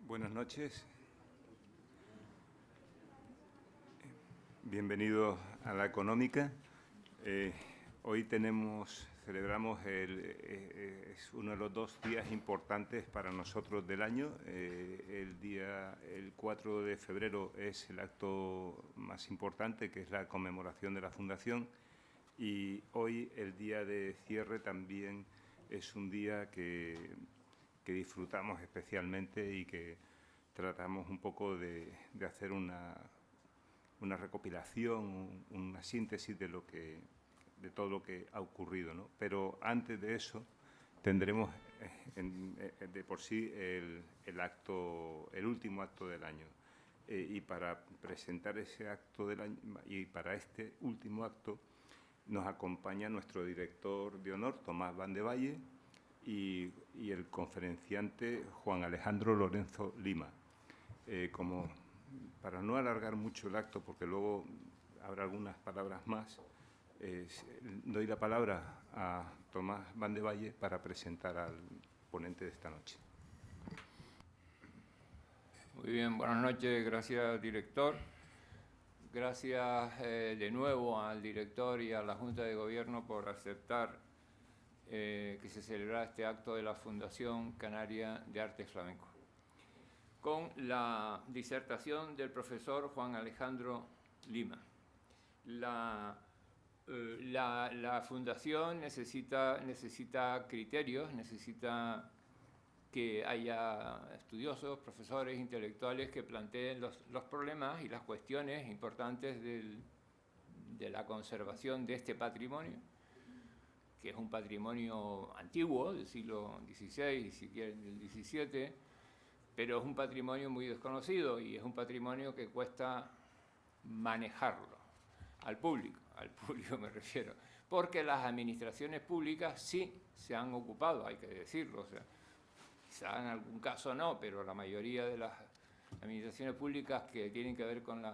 Buenas noches. Bienvenidos a la Económica. Hoy celebramos es uno de los dos días importantes para nosotros del año. El 4 de febrero es el acto más importante, que es la conmemoración de la Fundación, y hoy, el día de cierre, también es un día que disfrutamos especialmente y que tratamos un poco de hacer una recopilación, una síntesis de todo lo que ha ocurrido, ¿no? Pero antes de eso tendremos de por sí el último acto del año. Y para presentar ese acto del año, y para este último acto, nos acompaña nuestro director de honor, Tomás Van de Valle, y el conferenciante Juan Alejandro Lorenzo Lima. Para no alargar mucho el acto, porque luego habrá algunas palabras más, doy la palabra a Tomás Van de Valle para presentar al ponente de esta noche. Muy bien, buenas noches, gracias director. Gracias de nuevo al director y a la Junta de Gobierno por aceptar que se celebrara este acto de la Fundación Canaria de Arte Flamenco, con la disertación del profesor Juan Alejandro Lima. La Fundación necesita criterios, necesita que haya estudiosos, profesores, intelectuales que planteen los problemas y las cuestiones importantes de la conservación de este patrimonio, que es un patrimonio antiguo del siglo XVI y si quieren del XVII, pero es un patrimonio muy desconocido y es un patrimonio que cuesta manejarlo al público me refiero, porque las administraciones públicas sí se han ocupado, hay que decirlo, o sea, quizá en algún caso no, pero la mayoría de las administraciones públicas que tienen que ver con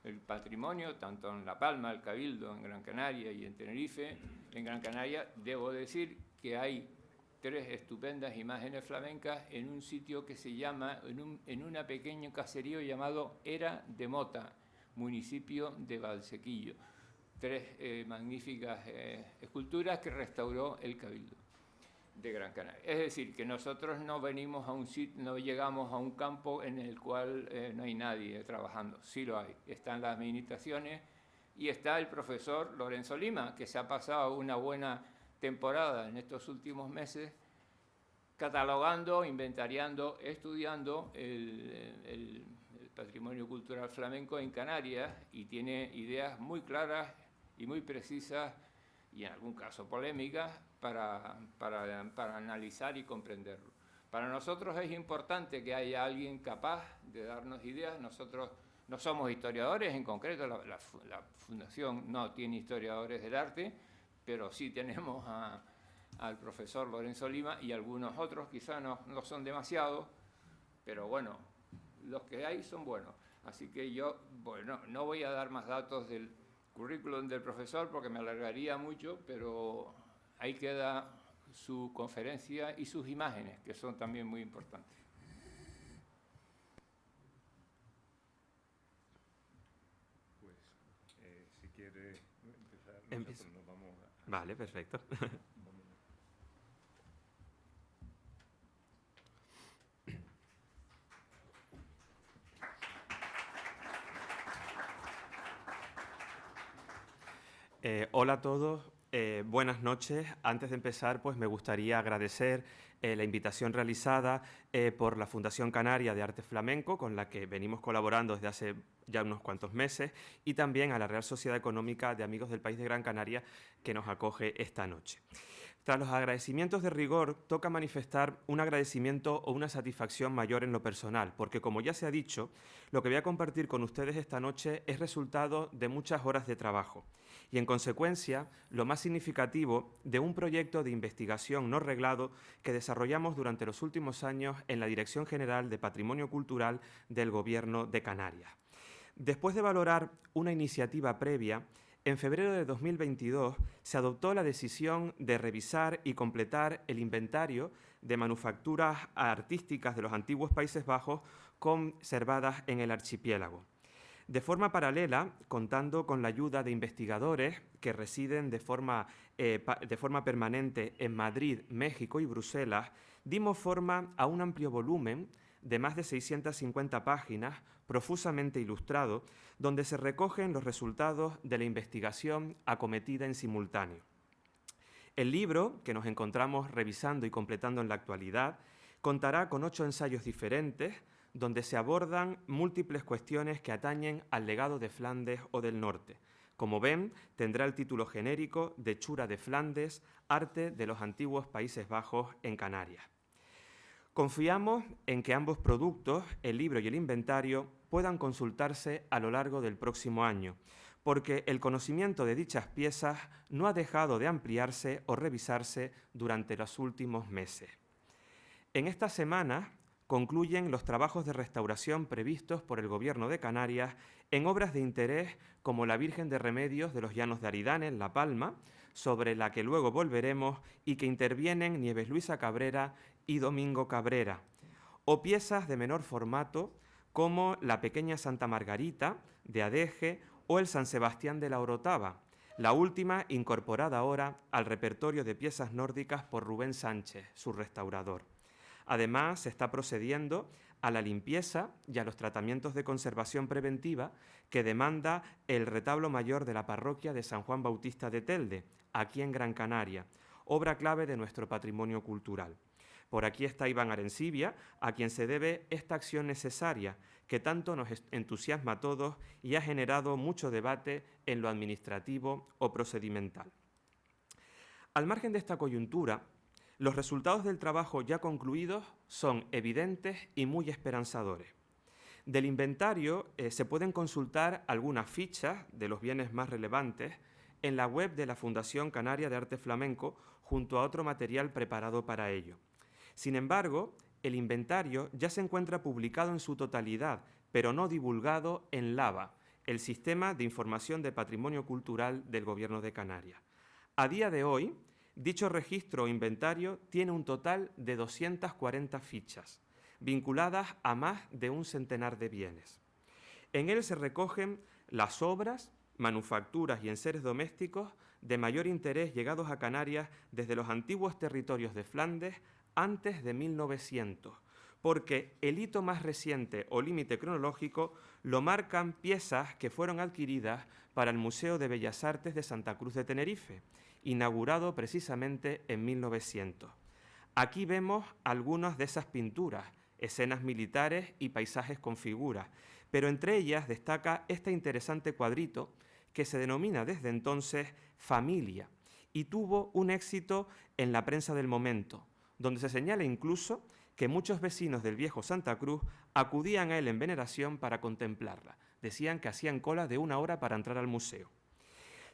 el patrimonio, tanto en La Palma, el Cabildo, en Gran Canaria y en Tenerife. En Gran Canaria debo decir que hay 3 estupendas imágenes flamencas en un sitio que se llama, en un pequeño caserío llamado Era de Mota, municipio de Valsequillo. 3 magníficas esculturas que restauró el Cabildo de Gran Canaria. Es decir, que nosotros no venimos a un sitio, no llegamos a un campo en el cual no hay nadie trabajando. Sí lo hay. Están las administraciones y está el profesor Lorenzo Lima, que se ha pasado una buena temporada en estos últimos meses catalogando, inventariando, estudiando el patrimonio cultural flamenco en Canarias, y tiene ideas muy claras y muy precisas, y en algún caso polémicas, para analizar y comprenderlo. Para nosotros es importante que haya alguien capaz de darnos ideas. Nosotros no somos historiadores, en concreto la Fundación no tiene historiadores del arte, pero sí tenemos al profesor Lorenzo Lima y algunos otros, quizá no son demasiados, pero bueno, los que hay son buenos. Así que yo, bueno, no voy a dar más datos del currículum del profesor porque me alargaría mucho, pero ahí queda su conferencia y sus imágenes, que son también muy importantes. Pues, si quiere empezar, nosotros nos vamos a... Vale, perfecto. Hola a todos, buenas noches. Antes de empezar, pues me gustaría agradecer la invitación realizada por la Fundación Canaria de Arte Flamenco, con la que venimos colaborando desde hace ya unos cuantos meses, y también a la Real Sociedad Económica de Amigos del País de Gran Canaria, que nos acoge esta noche. Tras los agradecimientos de rigor, toca manifestar un agradecimiento o una satisfacción mayor en lo personal, porque, como ya se ha dicho, lo que voy a compartir con ustedes esta noche es resultado de muchas horas de trabajo y, en consecuencia, lo más significativo de un proyecto de investigación no reglado que desarrollamos durante los últimos años en la Dirección General de Patrimonio Cultural del Gobierno de Canarias. Después de valorar una iniciativa previa, en febrero de 2022 se adoptó la decisión de revisar y completar el inventario de manufacturas artísticas de los antiguos Países Bajos conservadas en el archipiélago. De forma paralela, contando con la ayuda de investigadores que residen de forma permanente en Madrid, México y Bruselas, dimos forma a un amplio volumen de más de 650 páginas, profusamente ilustrado, donde se recogen los resultados de la investigación acometida en simultáneo. El libro, que nos encontramos revisando y completando en la actualidad, contará con 8 ensayos diferentes, donde se abordan múltiples cuestiones que atañen al legado de Flandes o del Norte. Como ven, tendrá el título genérico de Hechura de Flandes, arte de los antiguos Países Bajos en Canarias. Confiamos en que ambos productos, el libro y el inventario, puedan consultarse a lo largo del próximo año, porque el conocimiento de dichas piezas no ha dejado de ampliarse o revisarse durante los últimos meses. En esta semana concluyen los trabajos de restauración previstos por el Gobierno de Canarias en obras de interés como la Virgen de Remedios de los Llanos de Aridane, en La Palma, sobre la que luego volveremos, y que intervienen Nieves Luisa Cabrera y Domingo Cabrera, o piezas de menor formato como la Pequeña Santa Margarita de Adeje o el San Sebastián de la Orotava, la última incorporada ahora al repertorio de piezas nórdicas por Rubén Sánchez, su restaurador. Además, se está procediendo a la limpieza y a los tratamientos de conservación preventiva que demanda el retablo mayor de la parroquia de San Juan Bautista de Telde, aquí en Gran Canaria, obra clave de nuestro patrimonio cultural. Por aquí está Iván Arencibia, a quien se debe esta acción necesaria, que tanto nos entusiasma a todos y ha generado mucho debate en lo administrativo o procedimental. Al margen de esta coyuntura, los resultados del trabajo ya concluidos son evidentes y muy esperanzadores. Del inventario se pueden consultar algunas fichas de los bienes más relevantes en la web de la Fundación Canaria de Arte Flamenco, junto a otro material preparado para ello. Sin embargo, el inventario ya se encuentra publicado en su totalidad, pero no divulgado en LAVA, el Sistema de Información de Patrimonio Cultural del Gobierno de Canarias. A día de hoy, dicho registro o inventario tiene un total de 240 fichas, vinculadas a más de un centenar de bienes. En él se recogen las obras, manufacturas y enseres domésticos de mayor interés llegados a Canarias desde los antiguos territorios de Flandes antes de 1900, porque el hito más reciente o límite cronológico lo marcan piezas que fueron adquiridas para el Museo de Bellas Artes de Santa Cruz de Tenerife, inaugurado precisamente en 1900. Aquí vemos algunas de esas pinturas, escenas militares y paisajes con figuras, pero entre ellas destaca este interesante cuadrito que se denomina desde entonces Familia y tuvo un éxito en la prensa del momento, donde se señala incluso que muchos vecinos del viejo Santa Cruz acudían a él en veneración para contemplarla. Decían que hacían cola de 1 hora para entrar al museo.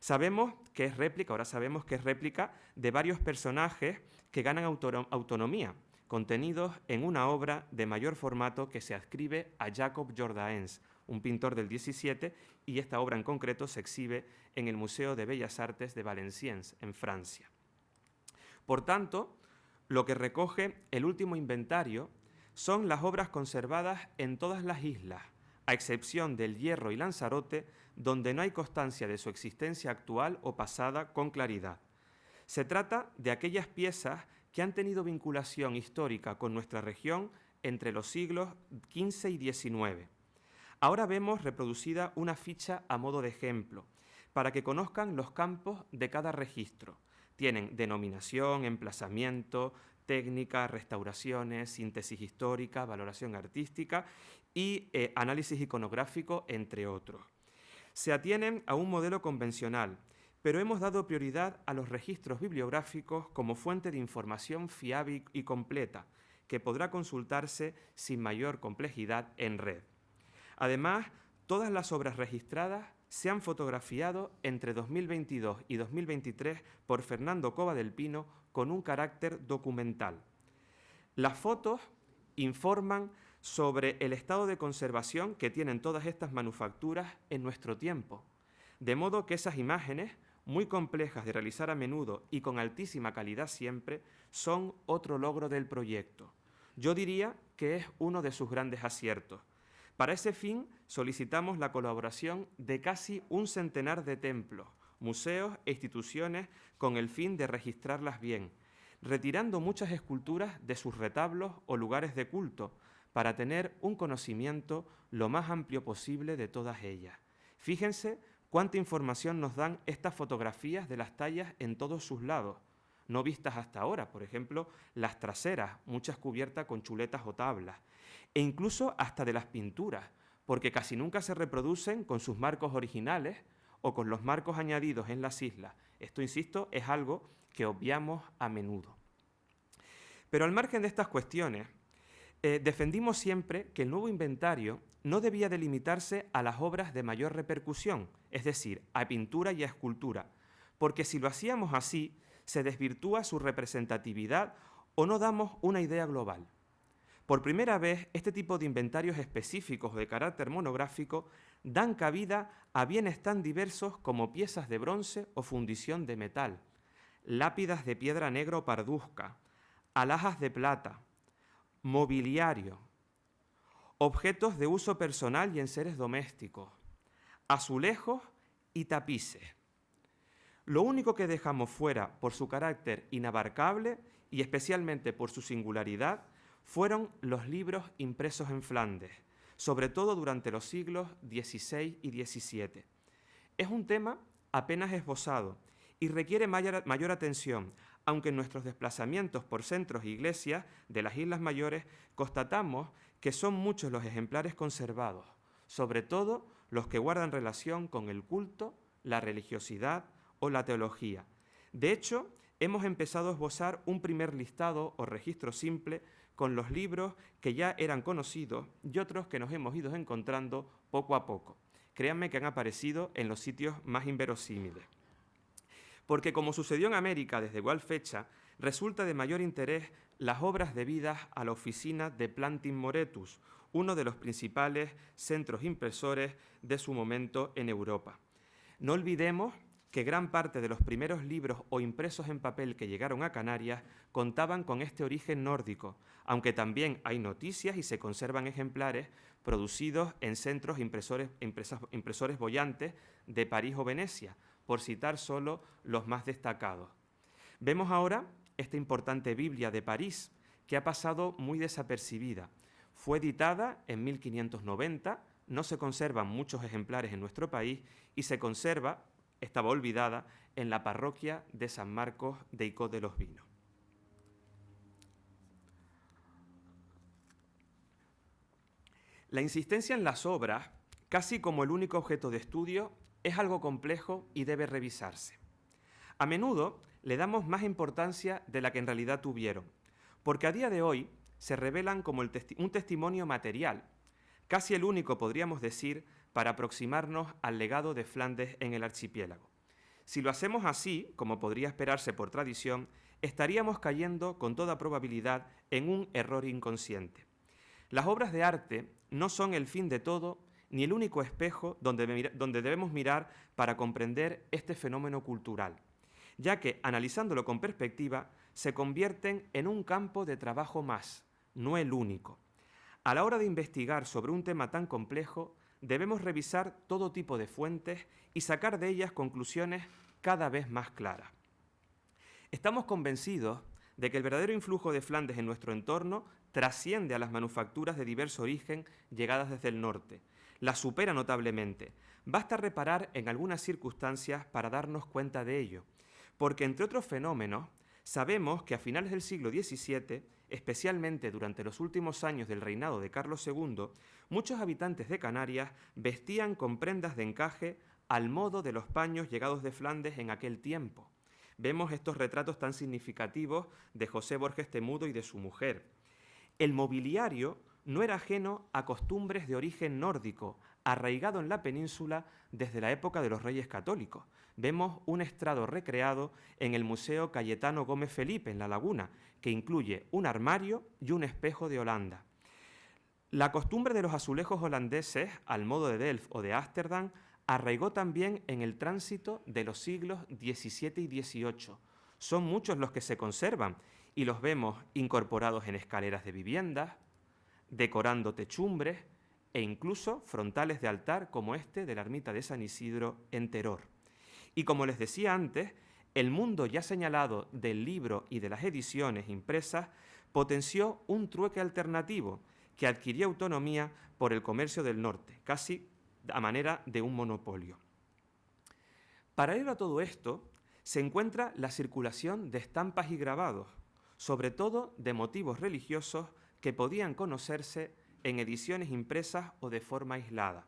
Sabemos que es réplica, ahora sabemos que es réplica de varios personajes que ganan autonomía, contenidos en una obra de mayor formato que se adscribe a Jacob Jordaens, un pintor del 17, y esta obra en concreto se exhibe en el Museo de Bellas Artes de Valenciennes, en Francia. Por tanto, lo que recoge el último inventario son las obras conservadas en todas las islas, a excepción del Hierro y Lanzarote, donde no hay constancia de su existencia actual o pasada con claridad. Se trata de aquellas piezas que han tenido vinculación histórica con nuestra región entre los siglos XV y XIX. Ahora vemos reproducida una ficha a modo de ejemplo, para que conozcan los campos de cada registro. Tienen denominación, emplazamiento, técnica, restauraciones, síntesis histórica, valoración artística y análisis iconográfico, entre otros. Se atienen a un modelo convencional, pero hemos dado prioridad a los registros bibliográficos como fuente de información fiable y completa, que podrá consultarse sin mayor complejidad en red. Además, todas las obras registradas se han fotografiado entre 2022 y 2023 por Fernando Cova del Pino con un carácter documental. Las fotos informan sobre el estado de conservación que tienen todas estas manufacturas en nuestro tiempo, de modo que esas imágenes, muy complejas de realizar a menudo y con altísima calidad siempre, son otro logro del proyecto. Yo diría que es uno de sus grandes aciertos. Para ese fin, solicitamos la colaboración de casi un centenar de templos, museos e instituciones con el fin de registrarlas bien, retirando muchas esculturas de sus retablos o lugares de culto, para tener un conocimiento lo más amplio posible de todas ellas. Fíjense cuánta información nos dan estas fotografías de las tallas en todos sus lados, no vistas hasta ahora, por ejemplo, las traseras, muchas cubiertas con chuletas o tablas, e incluso hasta de las pinturas, porque casi nunca se reproducen con sus marcos originales o con los marcos añadidos en las islas. Esto, insisto, es algo que obviamos a menudo. Pero al margen de estas cuestiones, defendimos siempre que el nuevo inventario no debía delimitarse a las obras de mayor repercusión, es decir, a pintura y a escultura, porque si lo hacíamos así, se desvirtúa su representatividad o no damos una idea global. Por primera vez, este tipo de inventarios específicos de carácter monográfico dan cabida a bienes tan diversos como piezas de bronce o fundición de metal, lápidas de piedra negra o parduzca, alhajas de plata, mobiliario, objetos de uso personal y en seres domésticos, azulejos y tapices. Lo único que dejamos fuera por su carácter inabarcable y especialmente por su singularidad fueron los libros impresos en Flandes, sobre todo durante los siglos XVI y XVII. Es un tema apenas esbozado y requiere mayor atención, aunque en nuestros desplazamientos por centros e iglesias de las Islas Mayores constatamos que son muchos los ejemplares conservados, sobre todo los que guardan relación con el culto, la religiosidad o la teología. De hecho, hemos empezado a esbozar un primer listado o registro simple con los libros que ya eran conocidos y otros que nos hemos ido encontrando poco a poco. Créanme que han aparecido en los sitios más inverosímiles. Porque, como sucedió en América desde igual fecha, resulta de mayor interés las obras debidas a la oficina de Plantin Moretus, uno de los principales centros impresores de su momento en Europa. No olvidemos que gran parte de los primeros libros o impresos en papel que llegaron a Canarias contaban con este origen nórdico, aunque también hay noticias y se conservan ejemplares producidos en centros impresores bollantes de París o Venecia, por citar solo los más destacados. Vemos ahora esta importante Biblia de París, que ha pasado muy desapercibida. Fue editada en 1590, no se conservan muchos ejemplares en nuestro país y se conserva, estaba olvidada, en la parroquia de San Marcos de Icod de los Vinos. La insistencia en las obras, casi como el único objeto de estudio, es algo complejo y debe revisarse. A menudo le damos más importancia de la que en realidad tuvieron, porque a día de hoy se revelan como un testimonio material, casi el único, podríamos decir, para aproximarnos al legado de Flandes en el archipiélago. Si lo hacemos así, como podría esperarse por tradición, estaríamos cayendo con toda probabilidad en un error inconsciente. Las obras de arte no son el fin de todo ni el único espejo donde debemos mirar para comprender este fenómeno cultural, ya que, analizándolo con perspectiva, se convierten en un campo de trabajo más, no el único. A la hora de investigar sobre un tema tan complejo, debemos revisar todo tipo de fuentes y sacar de ellas conclusiones cada vez más claras. Estamos convencidos de que el verdadero influjo de Flandes en nuestro entorno trasciende a las manufacturas de diverso origen llegadas desde el norte. Las supera notablemente. Basta reparar en algunas circunstancias para darnos cuenta de ello, porque entre otros fenómenos, sabemos que a finales del siglo XVII, especialmente durante los últimos años del reinado de Carlos II, muchos habitantes de Canarias vestían con prendas de encaje al modo de los paños llegados de Flandes en aquel tiempo. Vemos estos retratos tan significativos de José Borges Temudo y de su mujer. El mobiliario no era ajeno a costumbres de origen nórdico, arraigado en la península desde la época de los Reyes Católicos. Vemos un estrado recreado en el Museo Cayetano Gómez Felipe, en La Laguna, que incluye un armario y un espejo de Holanda. La costumbre de los azulejos holandeses, al modo de Delft o de Ámsterdam, arraigó también en el tránsito de los siglos XVII y XVIII. Son muchos los que se conservan y los vemos incorporados en escaleras de viviendas, decorando techumbres e incluso frontales de altar como este de la ermita de San Isidro en Teror. Y como les decía antes, el mundo ya señalado del libro y de las ediciones impresas potenció un trueque alternativo que adquiría autonomía por el comercio del norte, casi a manera de un monopolio. Paralelo a todo esto, se encuentra la circulación de estampas y grabados, sobre todo de motivos religiosos que podían conocerse en ediciones impresas o de forma aislada,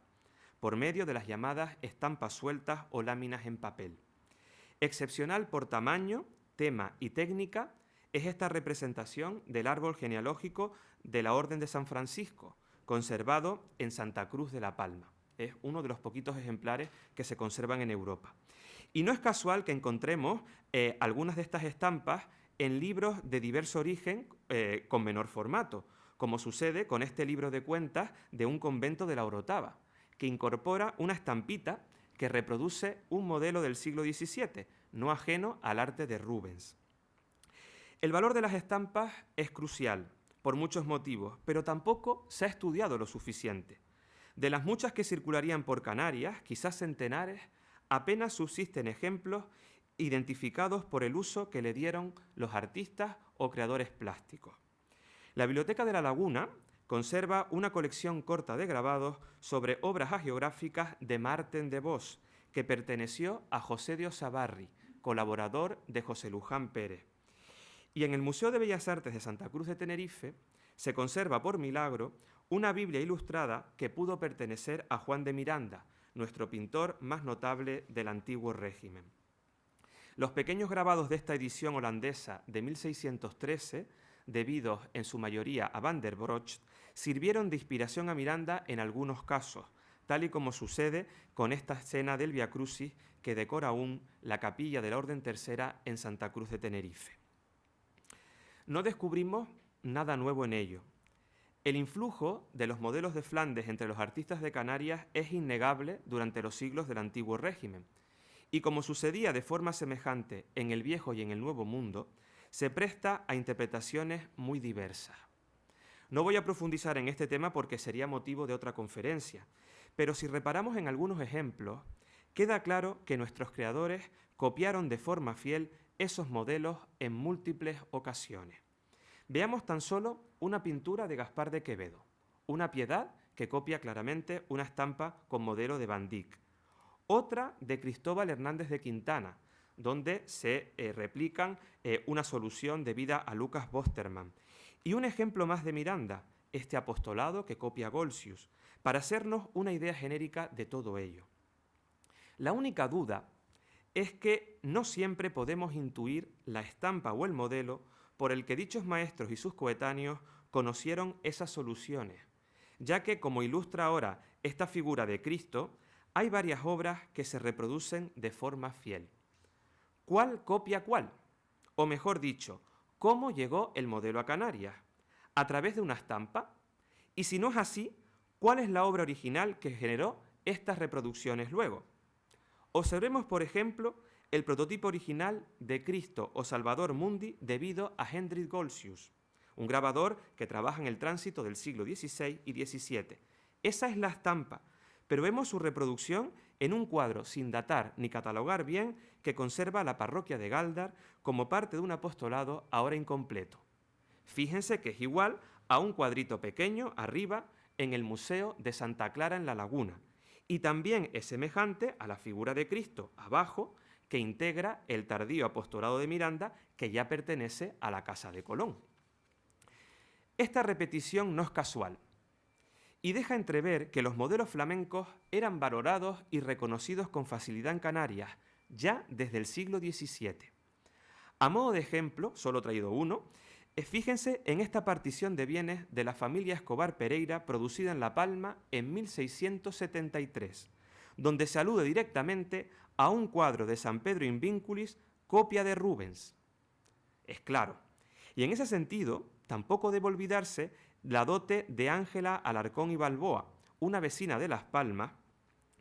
por medio de las llamadas estampas sueltas o láminas en papel. Excepcional por tamaño, tema y técnica es esta representación del árbol genealógico de la Orden de San Francisco, conservado en Santa Cruz de la Palma. Es uno de los poquitos ejemplares que se conservan en Europa. Y no es casual que encontremos algunas de estas estampas en libros de diverso origen con menor formato, como sucede con este libro de cuentas de un convento de la Orotava, que incorpora una estampita que reproduce un modelo del siglo XVII, no ajeno al arte de Rubens. El valor de las estampas es crucial, por muchos motivos, pero tampoco se ha estudiado lo suficiente. De las muchas que circularían por Canarias, quizás centenares, apenas subsisten ejemplos identificados por el uso que le dieron los artistas o creadores plásticos. La Biblioteca de La Laguna conserva una colección corta de grabados sobre obras hagiográficas de Marten de Vos, que perteneció a José de Osabarri, colaborador de José Luján Pérez. Y en el Museo de Bellas Artes de Santa Cruz de Tenerife se conserva por milagro una Biblia ilustrada que pudo pertenecer a Juan de Miranda, nuestro pintor más notable del antiguo régimen. Los pequeños grabados de esta edición holandesa de 1613, debidos en su mayoría a Van der Brocht, sirvieron de inspiración a Miranda en algunos casos, tal y como sucede con esta escena del Via Crucis que decora aún la capilla de la Orden Tercera en Santa Cruz de Tenerife. No descubrimos nada nuevo en ello. El influjo de los modelos de Flandes entre los artistas de Canarias es innegable durante los siglos del antiguo régimen, y como sucedía de forma semejante en el Viejo y en el Nuevo Mundo, se presta a interpretaciones muy diversas. No voy a profundizar en este tema porque sería motivo de otra conferencia, pero si reparamos en algunos ejemplos, queda claro que nuestros creadores copiaron de forma fiel esos modelos en múltiples ocasiones. Veamos tan solo una pintura de Gaspar de Quevedo, una Piedad que copia claramente una estampa con modelo de Van Dyck, otra de Cristóbal Hernández de Quintana, donde se replican una solución debida a Lucas Bosterman, y un ejemplo más de Miranda, este apostolado que copia Goltzius, para hacernos una idea genérica de todo ello. La única duda es que no siempre podemos intuir la estampa o el modelo por el que dichos maestros y sus coetáneos conocieron esas soluciones, ya que, como ilustra ahora esta figura de Cristo, hay varias obras que se reproducen de forma fiel. ¿Cuál copia cuál? O mejor dicho, ¿cómo llegó el modelo a Canarias? ¿A través de una estampa? Y si no es así, ¿cuál es la obra original que generó estas reproducciones luego? Observemos, por ejemplo, el prototipo original de Cristo o Salvador Mundi debido a Hendrik Goltzius, un grabador que trabaja en el tránsito del siglo XVI y XVII. Esa es la estampa, pero vemos su reproducción en un cuadro sin datar ni catalogar bien que conserva la parroquia de Gáldar como parte de un apostolado ahora incompleto. Fíjense que es igual a un cuadrito pequeño arriba en el Museo de Santa Clara en La Laguna, y también es semejante a la figura de Cristo abajo que integra el tardío apostolado de Miranda, que ya pertenece a la Casa de Colón. Esta repetición no es casual y deja entrever que los modelos flamencos eran valorados y reconocidos con facilidad en Canarias ya desde el siglo XVII. A modo de ejemplo, solo he traído uno, fíjense en esta partición de bienes de la familia Escobar Pereira producida en La Palma en 1673, donde se alude directamente a un cuadro de San Pedro in Vinculis, copia de Rubens. Es claro. Y en ese sentido, tampoco debe olvidarse la dote de Ángela Alarcón y Balboa, una vecina de Las Palmas,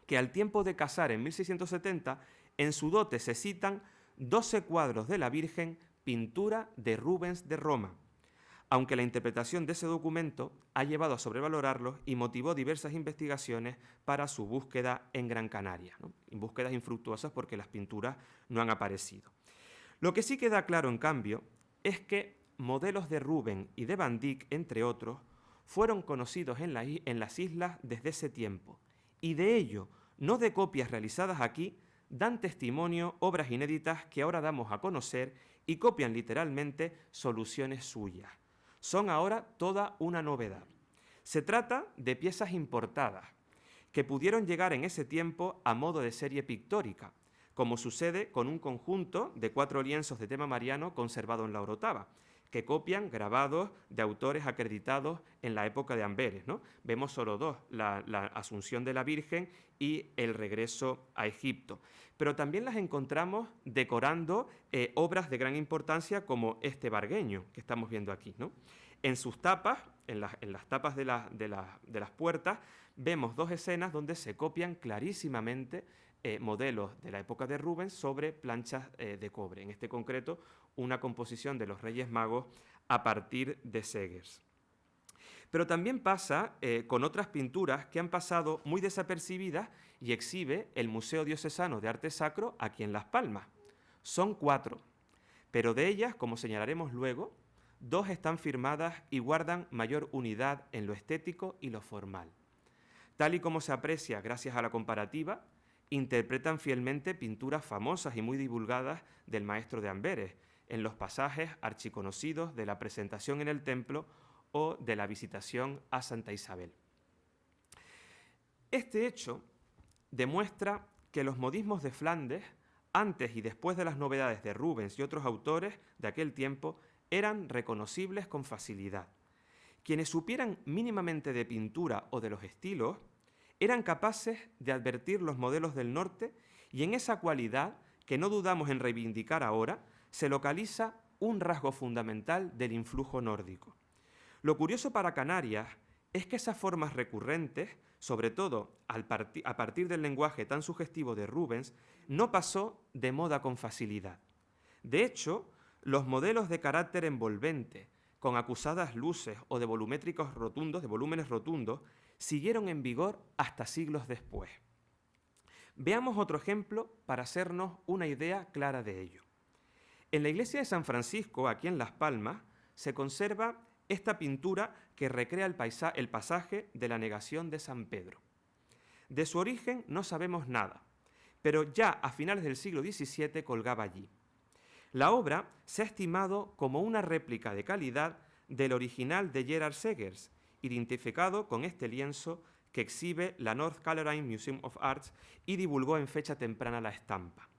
que al tiempo de casar en 1670, en su dote se citan 12 cuadros de la Virgen, pintura de Rubens de Roma, aunque la interpretación de ese documento ha llevado a sobrevalorarlos y motivó diversas investigaciones para su búsqueda en Gran Canaria, ¿no? Búsquedas infructuosas porque las pinturas no han aparecido. Lo que sí queda claro, en cambio, es que modelos de Rubens y de Van Dyck, entre otros, fueron conocidos en las islas desde ese tiempo, y de ello, no de copias realizadas aquí, dan testimonio obras inéditas que ahora damos a conocer y copian literalmente soluciones suyas. Son ahora toda una novedad. Se trata de piezas importadas, que pudieron llegar en ese tiempo a modo de serie pictórica, como sucede con un conjunto de 4 lienzos de tema mariano conservado en la Orotava, que copian grabados de autores acreditados en la época de Amberes, ¿no? Vemos solo 2, la Asunción de la Virgen y el regreso a Egipto. Pero también las encontramos decorando obras de gran importancia como este vargueño que estamos viendo aquí, ¿no? En sus tapas, en las tapas de las puertas, vemos 2 escenas donde se copian clarísimamente modelos de la época de Rubens sobre planchas de cobre. En este concreto, una composición de los Reyes Magos a partir de Segers. Pero también pasa con otras pinturas que han pasado muy desapercibidas y exhibe el Museo Diocesano de Arte Sacro aquí en Las Palmas. Son 4, pero de ellas, como señalaremos luego, 2 están firmadas y guardan mayor unidad en lo estético y lo formal. Tal y como se aprecia gracias a la comparativa, interpretan fielmente pinturas famosas y muy divulgadas del maestro de Amberes, en los pasajes archiconocidos de la presentación en el templo o de la visitación a Santa Isabel. Este hecho demuestra que los modismos de Flandes, antes y después de las novedades de Rubens y otros autores de aquel tiempo, eran reconocibles con facilidad. Quienes supieran mínimamente de pintura o de los estilos eran capaces de advertir los modelos del norte y en esa cualidad, que no dudamos en reivindicar ahora, se localiza un rasgo fundamental del influjo nórdico. Lo curioso para Canarias es que esas formas recurrentes, sobre todo a partir del lenguaje tan sugestivo de Rubens, no pasó de moda con facilidad. De hecho, los modelos de carácter envolvente, con acusadas luces o de volumétricos rotundos, de volúmenes rotundos, siguieron en vigor hasta siglos después. Veamos otro ejemplo para hacernos una idea clara de ello. En la iglesia de San Francisco, aquí en Las Palmas, se conserva esta pintura que recrea el pasaje de la negación de San Pedro. De su origen no sabemos nada, pero ya a finales del siglo XVII colgaba allí. La obra se ha estimado como una réplica de calidad del original de Gerard Segers, identificado con este lienzo que exhibe la North Carolina Museum of Arts y divulgó en fecha temprana la estampa.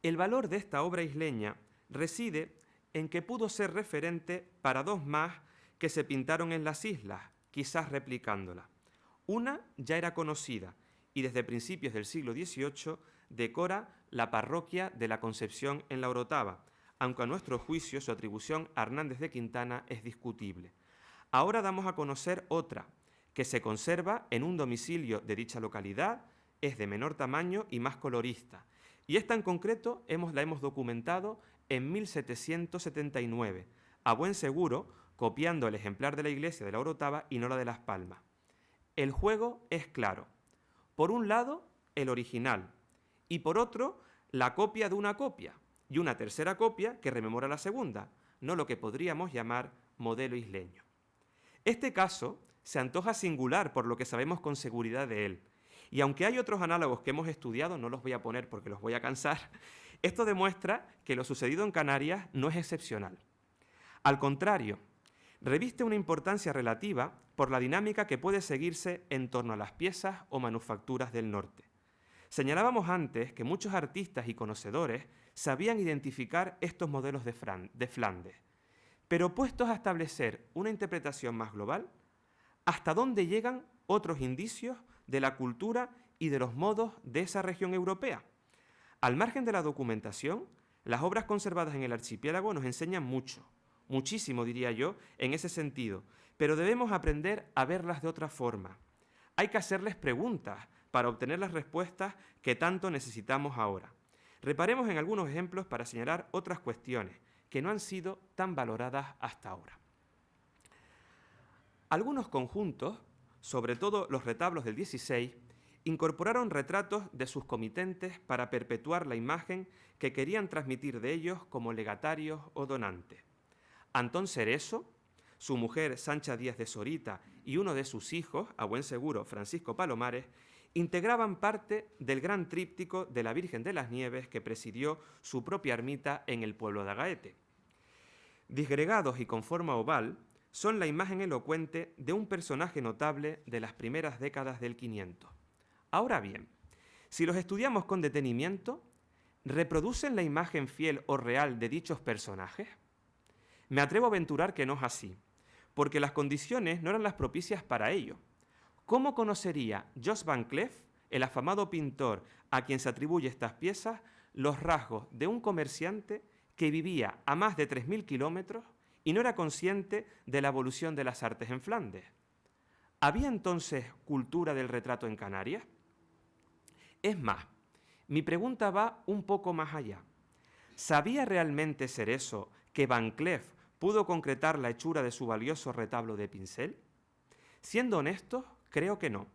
El valor de esta obra isleña reside en que pudo ser referente para 2 más que se pintaron en las islas, quizás replicándola. Una ya era conocida y desde principios del siglo XVIII decora la parroquia de la Concepción en la Orotava, aunque a nuestro juicio su atribución a Hernández de Quintana es discutible. Ahora damos a conocer otra, que se conserva en un domicilio de dicha localidad, es de menor tamaño y más colorista, y esta en concreto la hemos documentado en 1779, a buen seguro, copiando el ejemplar de la iglesia de la Orotava y no la de Las Palmas. El juego es claro. Por un lado, el original, y por otro, la copia de una copia, y una tercera copia que rememora la segunda, no lo que podríamos llamar modelo isleño. Este caso se antoja singular por lo que sabemos con seguridad de él, y aunque hay otros análogos que hemos estudiado, no los voy a poner porque los voy a cansar, esto demuestra que lo sucedido en Canarias no es excepcional. Al contrario, reviste una importancia relativa por la dinámica que puede seguirse en torno a las piezas o manufacturas del norte. Señalábamos antes que muchos artistas y conocedores sabían identificar estos modelos de Flandes, pero puestos a establecer una interpretación más global, ¿hasta dónde llegan otros indicios de la cultura y de los modos de esa región europea? Al margen de la documentación, las obras conservadas en el archipiélago nos enseñan mucho, muchísimo diría yo, en ese sentido, pero debemos aprender a verlas de otra forma. Hay que hacerles preguntas para obtener las respuestas que tanto necesitamos ahora. Reparemos en algunos ejemplos para señalar otras cuestiones que no han sido tan valoradas hasta ahora. Algunos conjuntos, sobre todo los retablos del XVI, incorporaron retratos de sus comitentes para perpetuar la imagen que querían transmitir de ellos como legatarios o donantes. Antón Cerezo, su mujer Sancha Díaz de Zorita y uno de sus hijos, a buen seguro Francisco Palomares, integraban parte del gran tríptico de la Virgen de las Nieves que presidió su propia ermita en el pueblo de Agaete. Disgregados y con forma oval, son la imagen elocuente de un personaje notable de las primeras décadas del 500. Ahora bien, si los estudiamos con detenimiento, ¿reproducen la imagen fiel o real de dichos personajes? Me atrevo a aventurar que no es así, porque las condiciones no eran las propicias para ello. ¿Cómo conocería Jos van Cleef, el afamado pintor a quien se atribuye estas piezas, los rasgos de un comerciante que vivía a más de 3.000 kilómetros y no era consciente de la evolución de las artes en Flandes? ¿Había entonces cultura del retrato en Canarias? Es más, mi pregunta va un poco más allá. ¿Sabía realmente Cerezo que Van Cleef pudo concretar la hechura de su valioso retablo de pincel? Siendo honestos, creo que no,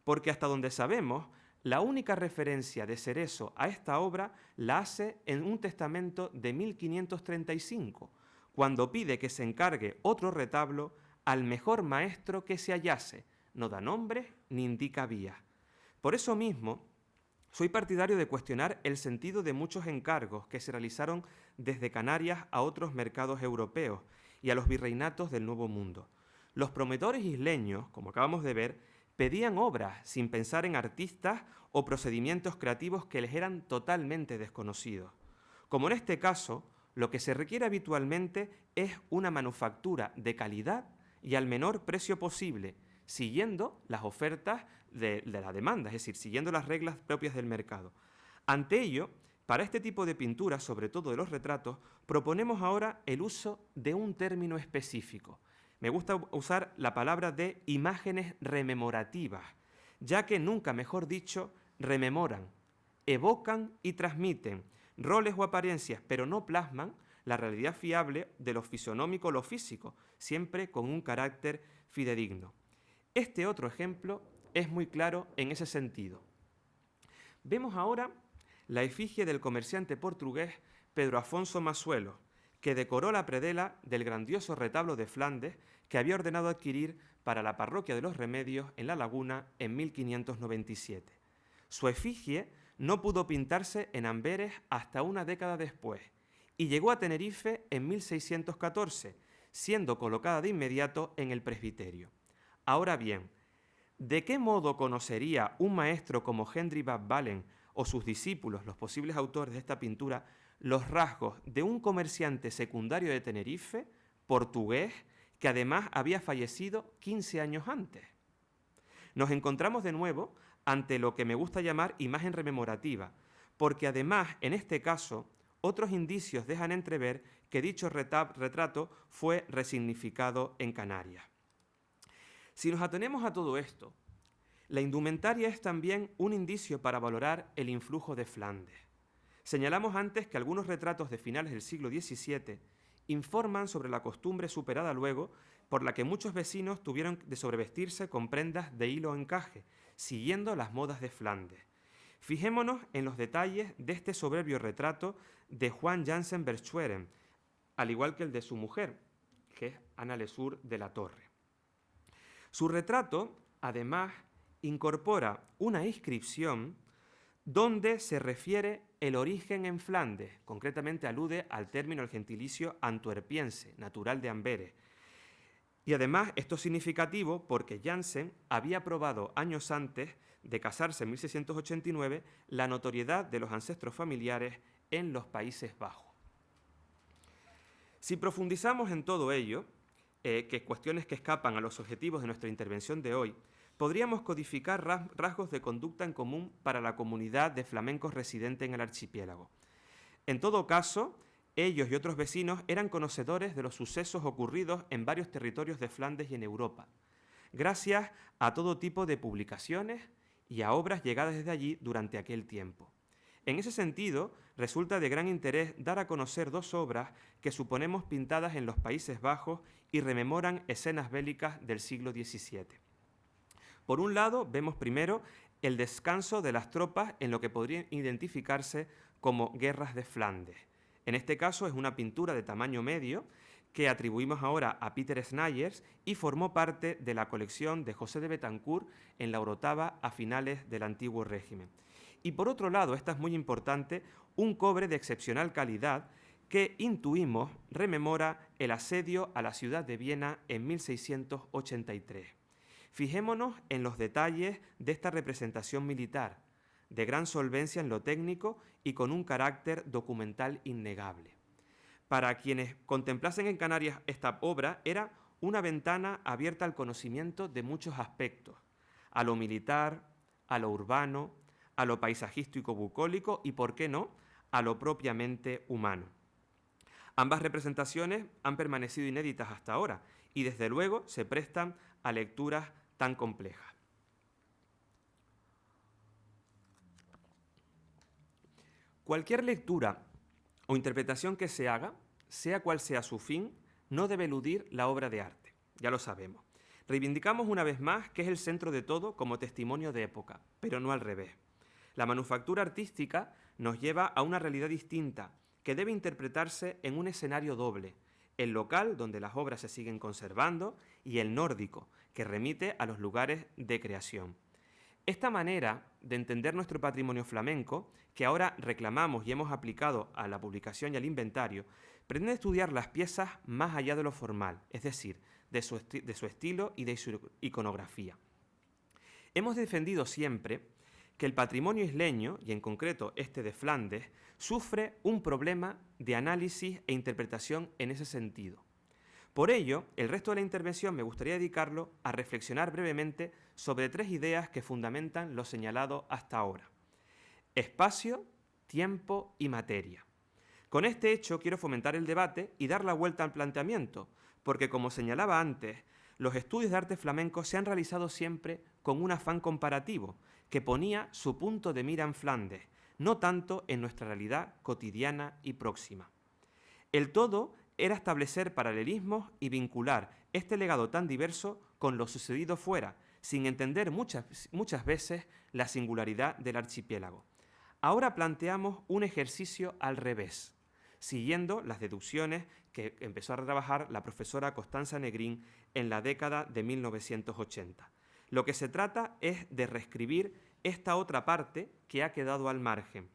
porque hasta donde sabemos, la única referencia de Cerezo a esta obra la hace en un testamento de 1535, cuando pide que se encargue otro retablo al mejor maestro que se hallase. No da nombres ni indica vías. Por eso mismo, soy partidario de cuestionar el sentido de muchos encargos que se realizaron desde Canarias a otros mercados europeos y a los virreinatos del Nuevo Mundo. Los promotores isleños, como acabamos de ver, pedían obras sin pensar en artistas o procedimientos creativos que les eran totalmente desconocidos. Como en este caso, lo que se requiere habitualmente es una manufactura de calidad y al menor precio posible, siguiendo las ofertas de la demanda, es decir, siguiendo las reglas propias del mercado. Ante ello, para este tipo de pinturas, sobre todo de los retratos, proponemos ahora el uso de un término específico. Me gusta usar la palabra de imágenes rememorativas, ya que nunca, mejor dicho, rememoran, evocan y transmiten roles o apariencias, pero no plasman la realidad fiable de lo fisionómico o lo físico, siempre con un carácter fidedigno. Este otro ejemplo es muy claro en ese sentido. Vemos ahora la efigie del comerciante portugués Pedro Afonso Masuelo, que decoró la predela del grandioso retablo de Flandes que había ordenado adquirir para la parroquia de los Remedios en La Laguna en 1597. Su efigie no pudo pintarse en Amberes hasta una década después y llegó a Tenerife en 1614, siendo colocada de inmediato en el presbiterio. Ahora bien, ¿de qué modo conocería un maestro como Hendrik van Balen o sus discípulos, los posibles autores de esta pintura, los rasgos de un comerciante secundario de Tenerife, portugués, que además había fallecido 15 años antes? Nos encontramos de nuevo ante lo que me gusta llamar imagen rememorativa, porque además, en este caso, otros indicios dejan entrever que dicho retrato fue resignificado en Canarias. Si nos atenemos a todo esto, la indumentaria es también un indicio para valorar el influjo de Flandes. Señalamos antes que algunos retratos de finales del siglo XVII informan sobre la costumbre superada luego por la que muchos vecinos tuvieron de sobrevestirse con prendas de hilo o encaje, siguiendo las modas de Flandes. Fijémonos en los detalles de este soberbio retrato de Juan Jansen Verschueren, al igual que el de su mujer, que es Ana Lesur de la Torre. Su retrato, además, incorpora una inscripción donde se refiere el origen en Flandes, concretamente alude al término el gentilicio antuerpiense, natural de Amberes. Y además esto es significativo porque Jansen había probado años antes de casarse en 1689 la notoriedad de los ancestros familiares en los Países Bajos. Si profundizamos en todo ello, que cuestiones que escapan a los objetivos de nuestra intervención de hoy, podríamos codificar rasgos de conducta en común para la comunidad de flamencos residente en el archipiélago. En todo caso, ellos y otros vecinos eran conocedores de los sucesos ocurridos en varios territorios de Flandes y en Europa, gracias a todo tipo de publicaciones y a obras llegadas desde allí durante aquel tiempo. En ese sentido, resulta de gran interés dar a conocer dos obras que suponemos pintadas en los Países Bajos y rememoran escenas bélicas del siglo XVII. Por un lado, vemos primero el descanso de las tropas en lo que podría identificarse como guerras de Flandes. En este caso es una pintura de tamaño medio que atribuimos ahora a Peter Snyders y formó parte de la colección de José de Betancourt en la Orotava a finales del Antiguo Régimen. Y por otro lado, esta es muy importante, un cobre de excepcional calidad que intuimos rememora el asedio a la ciudad de Viena en 1683. Fijémonos en los detalles de esta representación militar, de gran solvencia en lo técnico y con un carácter documental innegable. Para quienes contemplasen en Canarias esta obra, era una ventana abierta al conocimiento de muchos aspectos, a lo militar, a lo urbano, a lo paisajístico-bucólico y, por qué no, a lo propiamente humano. Ambas representaciones han permanecido inéditas hasta ahora y, desde luego, se prestan a lecturas tan complejas. Cualquier lectura o interpretación que se haga, sea cual sea su fin, no debe eludir la obra de arte, ya lo sabemos. Reivindicamos una vez más que es el centro de todo como testimonio de época, pero no al revés. La manufactura artística nos lleva a una realidad distinta, que debe interpretarse en un escenario doble, el local, donde las obras se siguen conservando, y el nórdico, que remite a los lugares de creación. Esta manera de entender nuestro patrimonio flamenco, que ahora reclamamos y hemos aplicado a la publicación y al inventario, pretende estudiar las piezas más allá de lo formal, es decir, de su estilo y de su iconografía. Hemos defendido siempre que el patrimonio isleño, y en concreto este de Flandes, sufre un problema de análisis e interpretación en ese sentido. Por ello, el resto de la intervención me gustaría dedicarlo a reflexionar brevemente sobre tres ideas que fundamentan lo señalado hasta ahora: espacio, tiempo y materia. Con este hecho quiero fomentar el debate y dar la vuelta al planteamiento, porque, como señalaba antes, los estudios de arte flamenco se han realizado siempre con un afán comparativo, que ponía su punto de mira en Flandes, no tanto en nuestra realidad cotidiana y próxima. El todo era establecer paralelismos y vincular este legado tan diverso con lo sucedido fuera, sin entender muchas veces la singularidad del archipiélago. Ahora planteamos un ejercicio al revés, siguiendo las deducciones que empezó a trabajar la profesora Constanza Negrín en la década de 1980. Lo que se trata es de reescribir esta otra parte que ha quedado al margen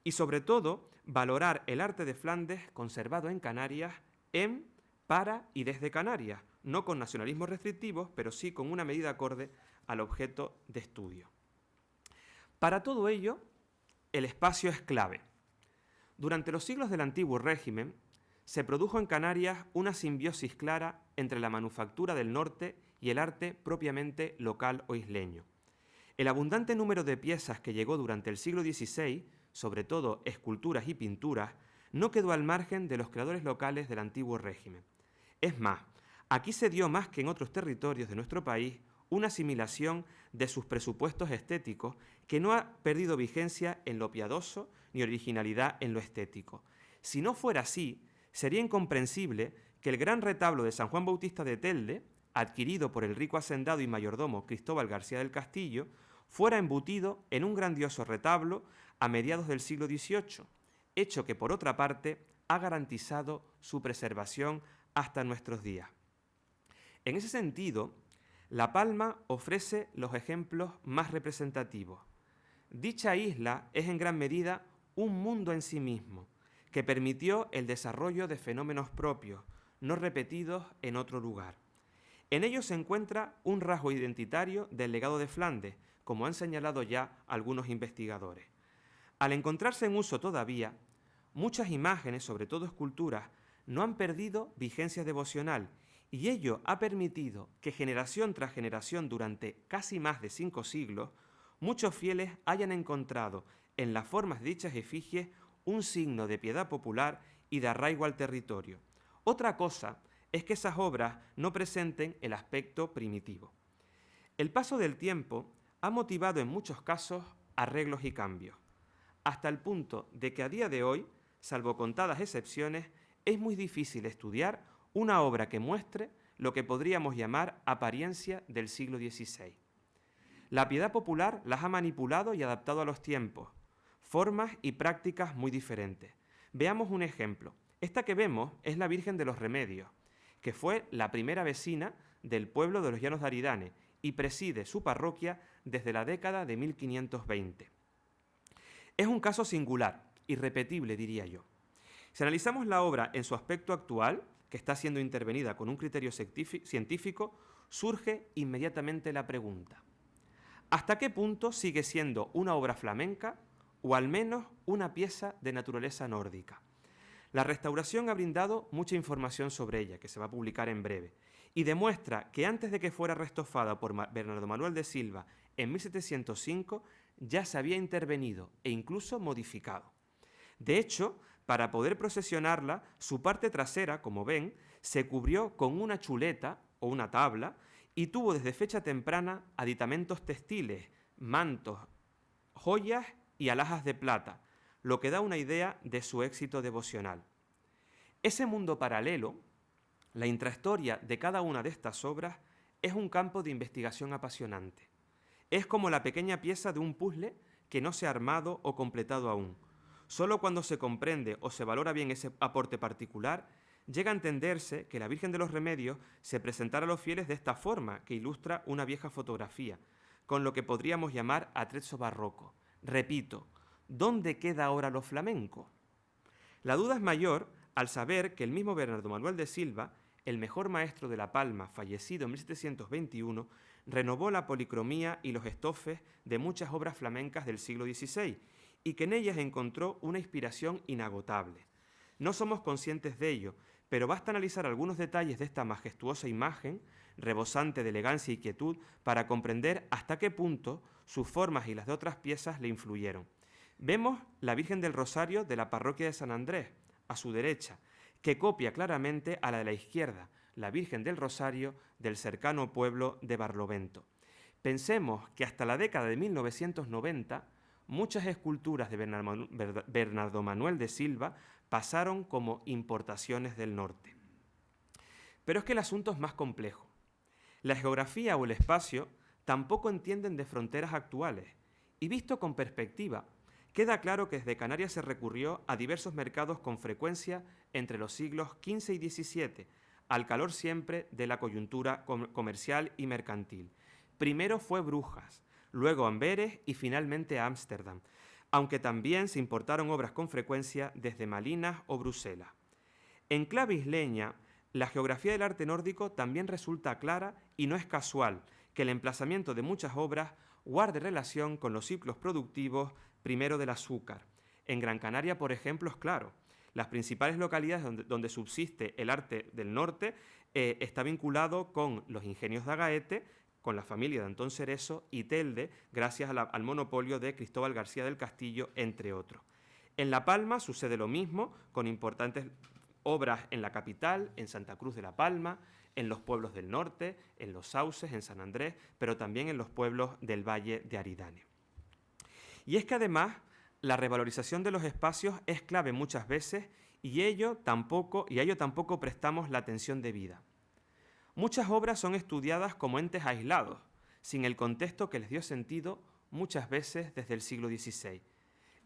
y, sobre todo, valorar el arte de Flandes conservado en Canarias en, para y desde Canarias, no con nacionalismos restrictivos, pero sí con una medida acorde al objeto de estudio. Para todo ello, el espacio es clave. Durante los siglos del Antiguo Régimen, se produjo en Canarias una simbiosis clara entre la manufactura del norte y el arte propiamente local o isleño. El abundante número de piezas que llegó durante el siglo XVI, sobre todo esculturas y pinturas, no quedó al margen de los creadores locales del Antiguo Régimen. Es más, aquí se dio más que en otros territorios de nuestro país una asimilación de sus presupuestos estéticos que no ha perdido vigencia en lo piadoso ni originalidad en lo estético. Si no fuera así, sería incomprensible que el gran retablo de San Juan Bautista de Telde, adquirido por el rico hacendado y mayordomo Cristóbal García del Castillo, fuera embutido en un grandioso retablo a mediados del siglo XVIII, hecho que, por otra parte, ha garantizado su preservación hasta nuestros días. En ese sentido, La Palma ofrece los ejemplos más representativos. Dicha isla es en gran medida un mundo en sí mismo, que permitió el desarrollo de fenómenos propios, no repetidos en otro lugar. En ello se encuentra un rasgo identitario del legado de Flandes, como han señalado ya algunos investigadores. Al encontrarse en uso todavía, muchas imágenes, sobre todo esculturas, no han perdido vigencia devocional, y ello ha permitido que generación tras generación durante casi más de 5 siglos, muchos fieles hayan encontrado en las formas de dichas efigies un signo de piedad popular y de arraigo al territorio. Otra cosa es que esas obras no presenten el aspecto primitivo. El paso del tiempo ha motivado en muchos casos arreglos y cambios, hasta el punto de que a día de hoy, salvo contadas excepciones, es muy difícil estudiar una obra que muestre lo que podríamos llamar apariencia del siglo XVI. La piedad popular las ha manipulado y adaptado a los tiempos, formas y prácticas muy diferentes. Veamos un ejemplo. Esta que vemos es la Virgen de los Remedios, que fue la primera vecina del pueblo de los Llanos de Aridane y preside su parroquia desde la década de 1520. Es un caso singular, irrepetible, diría yo. Si analizamos la obra en su aspecto actual, que está siendo intervenida con un criterio científico, surge inmediatamente la pregunta: ¿hasta qué punto sigue siendo una obra flamenca o al menos una pieza de naturaleza nórdica? La restauración ha brindado mucha información sobre ella, que se va a publicar en breve, y demuestra que antes de que fuera restofada por Bernardo Manuel de Silva en 1705, ya se había intervenido e incluso modificado. De hecho, para poder procesionarla, su parte trasera, como ven, se cubrió con una chuleta o una tabla y tuvo desde fecha temprana aditamentos textiles, mantos, joyas y alhajas de plata, lo que da una idea de su éxito devocional. Ese mundo paralelo, la intrahistoria de cada una de estas obras, es un campo de investigación apasionante. Es como la pequeña pieza de un puzzle que no se ha armado o completado aún. Solo cuando se comprende o se valora bien ese aporte particular, llega a entenderse que la Virgen de los Remedios se presentara a los fieles de esta forma, que ilustra una vieja fotografía, con lo que podríamos llamar atrezzo barroco. Repito, ¿dónde queda ahora lo flamenco? La duda es mayor al saber que el mismo Bernardo Manuel de Silva, el mejor maestro de La Palma, fallecido en 1721, renovó la policromía y los estofes de muchas obras flamencas del siglo XVI y que en ellas encontró una inspiración inagotable. No somos conscientes de ello, pero basta analizar algunos detalles de esta majestuosa imagen, rebosante de elegancia y quietud, para comprender hasta qué punto sus formas y las de otras piezas le influyeron. Vemos la Virgen del Rosario de la parroquia de San Andrés, a su derecha, que copia claramente a la de la izquierda, la Virgen del Rosario del cercano pueblo de Barlovento. Pensemos que hasta la década de 1990, muchas esculturas de Bernardo Manuel de Silva pasaron como importaciones del norte. Pero es que el asunto es más complejo. La geografía o el espacio tampoco entienden de fronteras actuales, y visto con perspectiva, queda claro que desde Canarias se recurrió a diversos mercados con frecuencia entre los siglos XV y XVII, al calor siempre de la coyuntura comercial y mercantil. Primero fue Brujas, luego Amberes y finalmente Ámsterdam, aunque también se importaron obras con frecuencia desde Malinas o Bruselas. En clave isleña, la geografía del arte nórdico también resulta clara y no es casual que el emplazamiento de muchas obras guarde relación con los ciclos productivos primero del azúcar. En Gran Canaria, por ejemplo, es claro. Las principales localidades donde subsiste el arte del norte está vinculado con los ingenios de Agaete, con la familia de Antón Cerezo y Telde, gracias al monopolio de Cristóbal García del Castillo, entre otros. En La Palma sucede lo mismo, con importantes obras en la capital, en Santa Cruz de la Palma, en los pueblos del norte, en Los Sauces, en San Andrés, pero también en los pueblos del Valle de Aridane. Y es que además la revalorización de los espacios es clave muchas veces y a ello tampoco prestamos la atención debida. Muchas obras son estudiadas como entes aislados, sin el contexto que les dio sentido muchas veces desde el siglo XVI.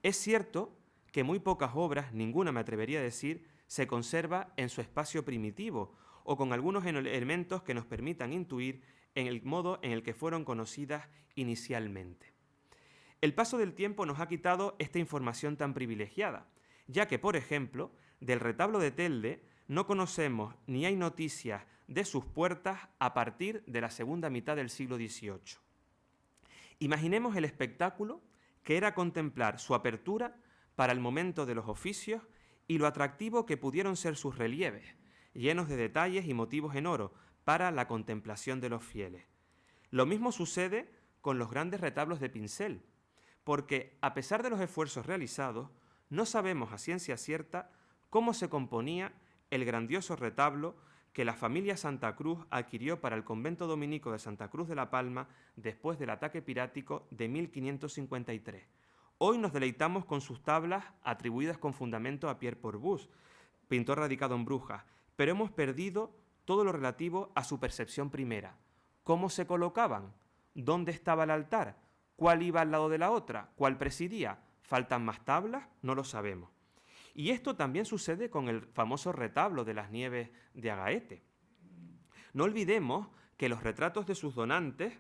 Es cierto que muy pocas obras, ninguna me atrevería a decir, se conserva en su espacio primitivo o con algunos elementos que nos permitan intuir en el modo en el que fueron conocidas inicialmente. El paso del tiempo nos ha quitado esta información tan privilegiada, ya que, por ejemplo, del retablo de Telde no conocemos ni hay noticias de sus puertas a partir de la segunda mitad del siglo XVIII. Imaginemos el espectáculo que era contemplar su apertura para el momento de los oficios y lo atractivo que pudieron ser sus relieves, llenos de detalles y motivos en oro para la contemplación de los fieles. Lo mismo sucede con los grandes retablos de pincel, porque a pesar de los esfuerzos realizados, no sabemos a ciencia cierta cómo se componía el grandioso retablo que la familia Santa Cruz adquirió para el convento dominico de Santa Cruz de la Palma después del ataque pirático de 1553. Hoy nos deleitamos con sus tablas atribuidas con fundamento a Pierre Porbus, pintor radicado en Brujas, pero hemos perdido todo lo relativo a su percepción primera. ¿Cómo se colocaban? ¿Dónde estaba el altar? ¿Cuál iba al lado de la otra? ¿Cuál presidía? ¿Faltan más tablas? No lo sabemos. Y esto también sucede con el famoso retablo de las Nieves de Agaete. No olvidemos que los retratos de sus donantes,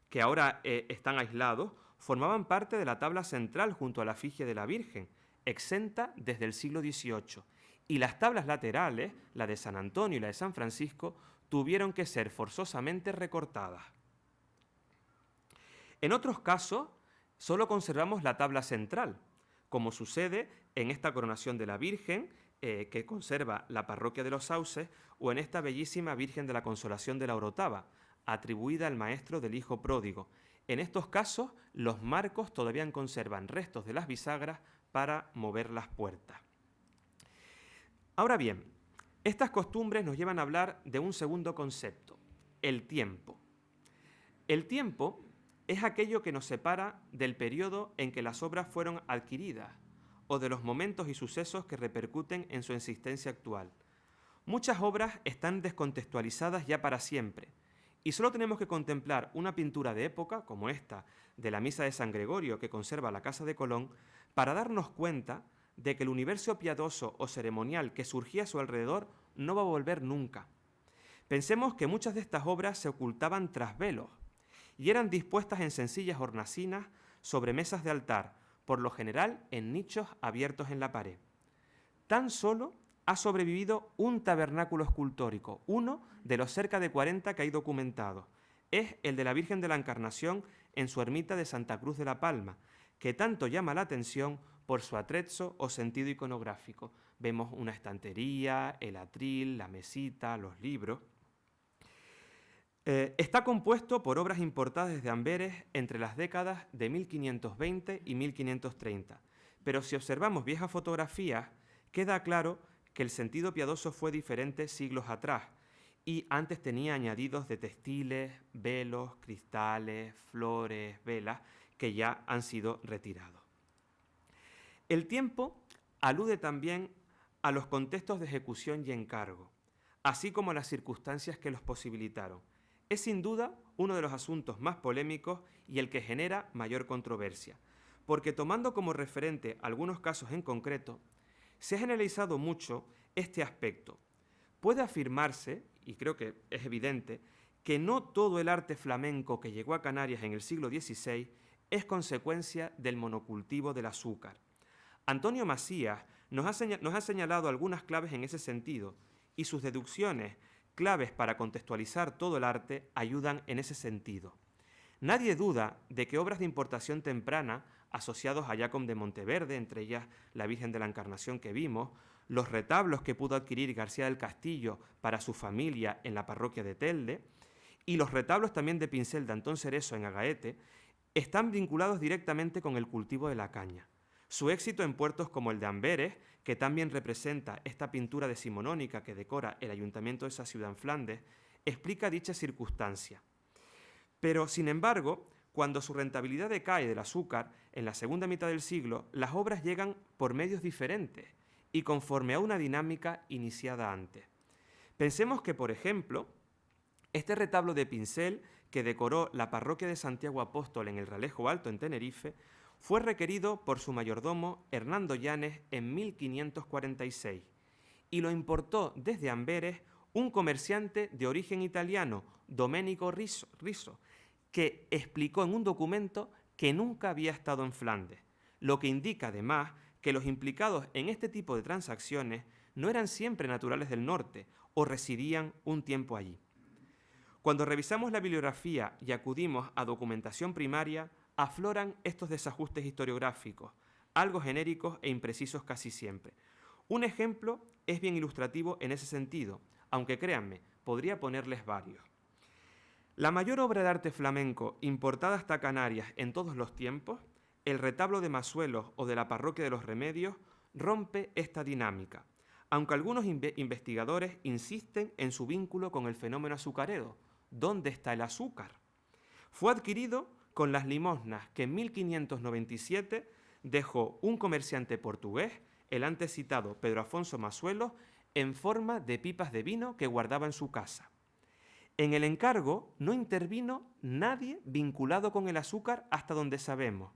que ahora están aislados, formaban parte de la tabla central junto a la efigie de la Virgen, exenta desde el siglo XVIII. Y las tablas laterales, la de San Antonio y la de San Francisco, tuvieron que ser forzosamente recortadas. En otros casos, solo conservamos la tabla central, como sucede en esta coronación de la Virgen, que conserva la parroquia de los Sauces, o en esta bellísima Virgen de la Consolación de la Orotava, atribuida al maestro del Hijo Pródigo. En estos casos, los marcos todavía conservan restos de las bisagras para mover las puertas. Ahora bien, estas costumbres nos llevan a hablar de un segundo concepto, el tiempo. El tiempo es aquello que nos separa del periodo en que las obras fueron adquiridas o de los momentos y sucesos que repercuten en su existencia actual. Muchas obras están descontextualizadas ya para siempre y solo tenemos que contemplar una pintura de época, como esta de la Misa de San Gregorio que conserva la Casa de Colón, para darnos cuenta de que el universo piadoso o ceremonial que surgía a su alrededor no va a volver nunca. Pensemos que muchas de estas obras se ocultaban tras velos y eran dispuestas en sencillas hornacinas sobre mesas de altar, por lo general en nichos abiertos en la pared. Tan solo ha sobrevivido un tabernáculo escultórico, uno de los cerca de 40 que hay documentados. Es el de la Virgen de la Encarnación en su ermita de Santa Cruz de la Palma, que tanto llama la atención por su atrezzo o sentido iconográfico. Vemos una estantería, el atril, la mesita, los libros. Está compuesto por obras importadas desde Amberes entre las décadas de 1520 y 1530, pero si observamos viejas fotografías, queda claro que el sentido piadoso fue diferente siglos atrás y antes tenía añadidos de textiles, velos, cristales, flores, velas, que ya han sido retirados. El tiempo alude también a los contextos de ejecución y encargo, así como a las circunstancias que los posibilitaron. Es sin duda uno de los asuntos más polémicos y el que genera mayor controversia, porque tomando como referente algunos casos en concreto, se ha generalizado mucho este aspecto. Puede afirmarse, y creo que es evidente, que no todo el arte flamenco que llegó a Canarias en el siglo XVI es consecuencia del monocultivo del azúcar. Antonio Macías nos ha señalado algunas claves en ese sentido, y sus deducciones, claves para contextualizar todo el arte, ayudan en ese sentido. Nadie duda de que obras de importación temprana, asociados a Giacomo de Monteverde, entre ellas la Virgen de la Encarnación que vimos, los retablos que pudo adquirir García del Castillo para su familia en la parroquia de Telde, y los retablos también de pincel de Antón Cerezo en Agaete, están vinculados directamente con el cultivo de la caña. Su éxito en puertos como el de Amberes, que también representa esta pintura decimonónica que decora el ayuntamiento de esa ciudad en Flandes, explica dicha circunstancia. Pero, sin embargo, cuando su rentabilidad decae del azúcar en la segunda mitad del siglo, las obras llegan por medios diferentes y conforme a una dinámica iniciada antes. Pensemos que, por ejemplo, este retablo de pincel que decoró la parroquia de Santiago Apóstol en el Ralejo Alto en Tenerife fue requerido por su mayordomo Hernando Llanes en 1546 y lo importó desde Amberes un comerciante de origen italiano, Domenico Riso, que explicó en un documento que nunca había estado en Flandes, lo que indica además que los implicados en este tipo de transacciones no eran siempre naturales del norte o residían un tiempo allí. Cuando revisamos la bibliografía y acudimos a documentación primaria, afloran estos desajustes historiográficos, algo genéricos e imprecisos casi siempre. Un ejemplo es bien ilustrativo en ese sentido, aunque créanme, podría ponerles varios. La mayor obra de arte flamenco importada hasta Canarias en todos los tiempos, el retablo de Masuelos o de la parroquia de los Remedios, rompe esta dinámica. aunque algunos investigadores insisten en su vínculo con el fenómeno azucarero. ¿Dónde está el azúcar? Fue adquirido con las limosnas que en 1597 dejó un comerciante portugués, el antes citado Pedro Afonso Masuelos, en forma de pipas de vino que guardaba en su casa. En el encargo no intervino nadie vinculado con el azúcar hasta donde sabemos,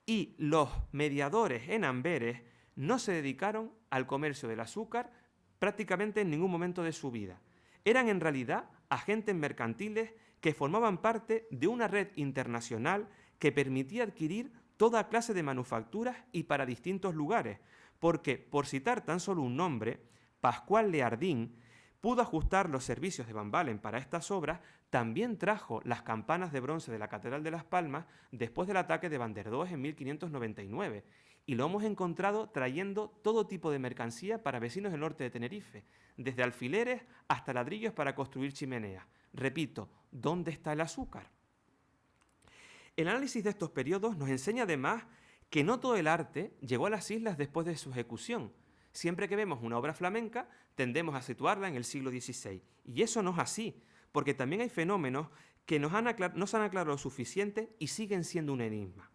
y los mediadores en Amberes no se dedicaron al comercio del azúcar prácticamente en ningún momento de su vida. Eran en realidad agentes mercantiles que formaban parte de una red internacional que permitía adquirir toda clase de manufacturas y para distintos lugares, porque, por citar tan solo un nombre, Pascual Leardín pudo ajustar los servicios de Van Balen para estas obras. También trajo las campanas de bronce de la Catedral de Las Palmas después del ataque de Van der Does en 1599, y lo hemos encontrado trayendo todo tipo de mercancía para vecinos del norte de Tenerife, desde alfileres hasta ladrillos para construir chimeneas. Repito, ¿dónde está el azúcar? El análisis de estos periodos nos enseña además que no todo el arte llegó a las islas después de su ejecución. Siempre que vemos una obra flamenca, tendemos a situarla en el siglo XVI. Y eso no es así, porque también hay fenómenos que no se han aclarado lo suficiente y siguen siendo un enigma.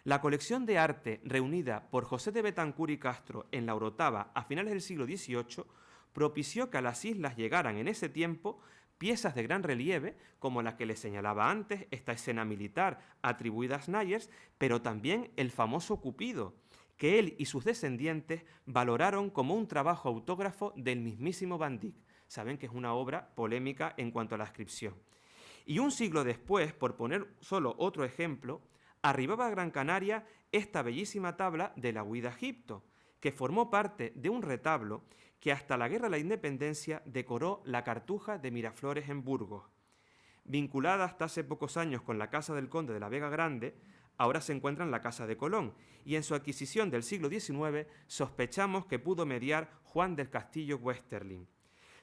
La colección de arte reunida por José de Betancourt y Castro en la Orotava a finales del siglo XVIII propició que a las islas llegaran en ese tiempo piezas de gran relieve, como la que les señalaba antes, esta escena militar atribuida a Snyders, pero también el famoso Cupido, que él y sus descendientes valoraron como un trabajo autógrafo del mismísimo Van Dyck. Saben que es una obra polémica en cuanto a la inscripción. Y un siglo después, por poner solo otro ejemplo, arribaba a Gran Canaria esta bellísima tabla de la Huida a Egipto, que formó parte de un retablo que hasta la Guerra de la Independencia decoró la Cartuja de Miraflores en Burgos. Vinculada hasta hace pocos años con la Casa del Conde de la Vega Grande, ahora se encuentra en la Casa de Colón, y en su adquisición del siglo XIX sospechamos que pudo mediar Juan del Castillo Westerling.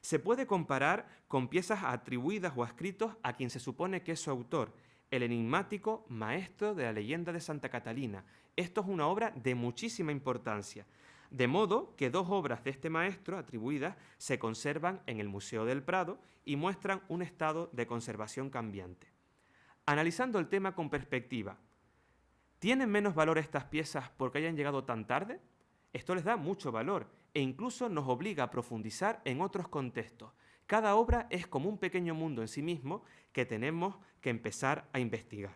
Se puede comparar con piezas atribuidas o escritos a quien se supone que es su autor, el enigmático maestro de la leyenda de Santa Catalina. Esto es una obra de muchísima importancia, de modo que dos obras de este maestro atribuidas se conservan en el Museo del Prado y muestran un estado de conservación cambiante. Analizando el tema con perspectiva, ¿tienen menos valor estas piezas porque hayan llegado tan tarde? Esto les da mucho valor e incluso nos obliga a profundizar en otros contextos. Cada obra es como un pequeño mundo en sí mismo que tenemos que empezar a investigar.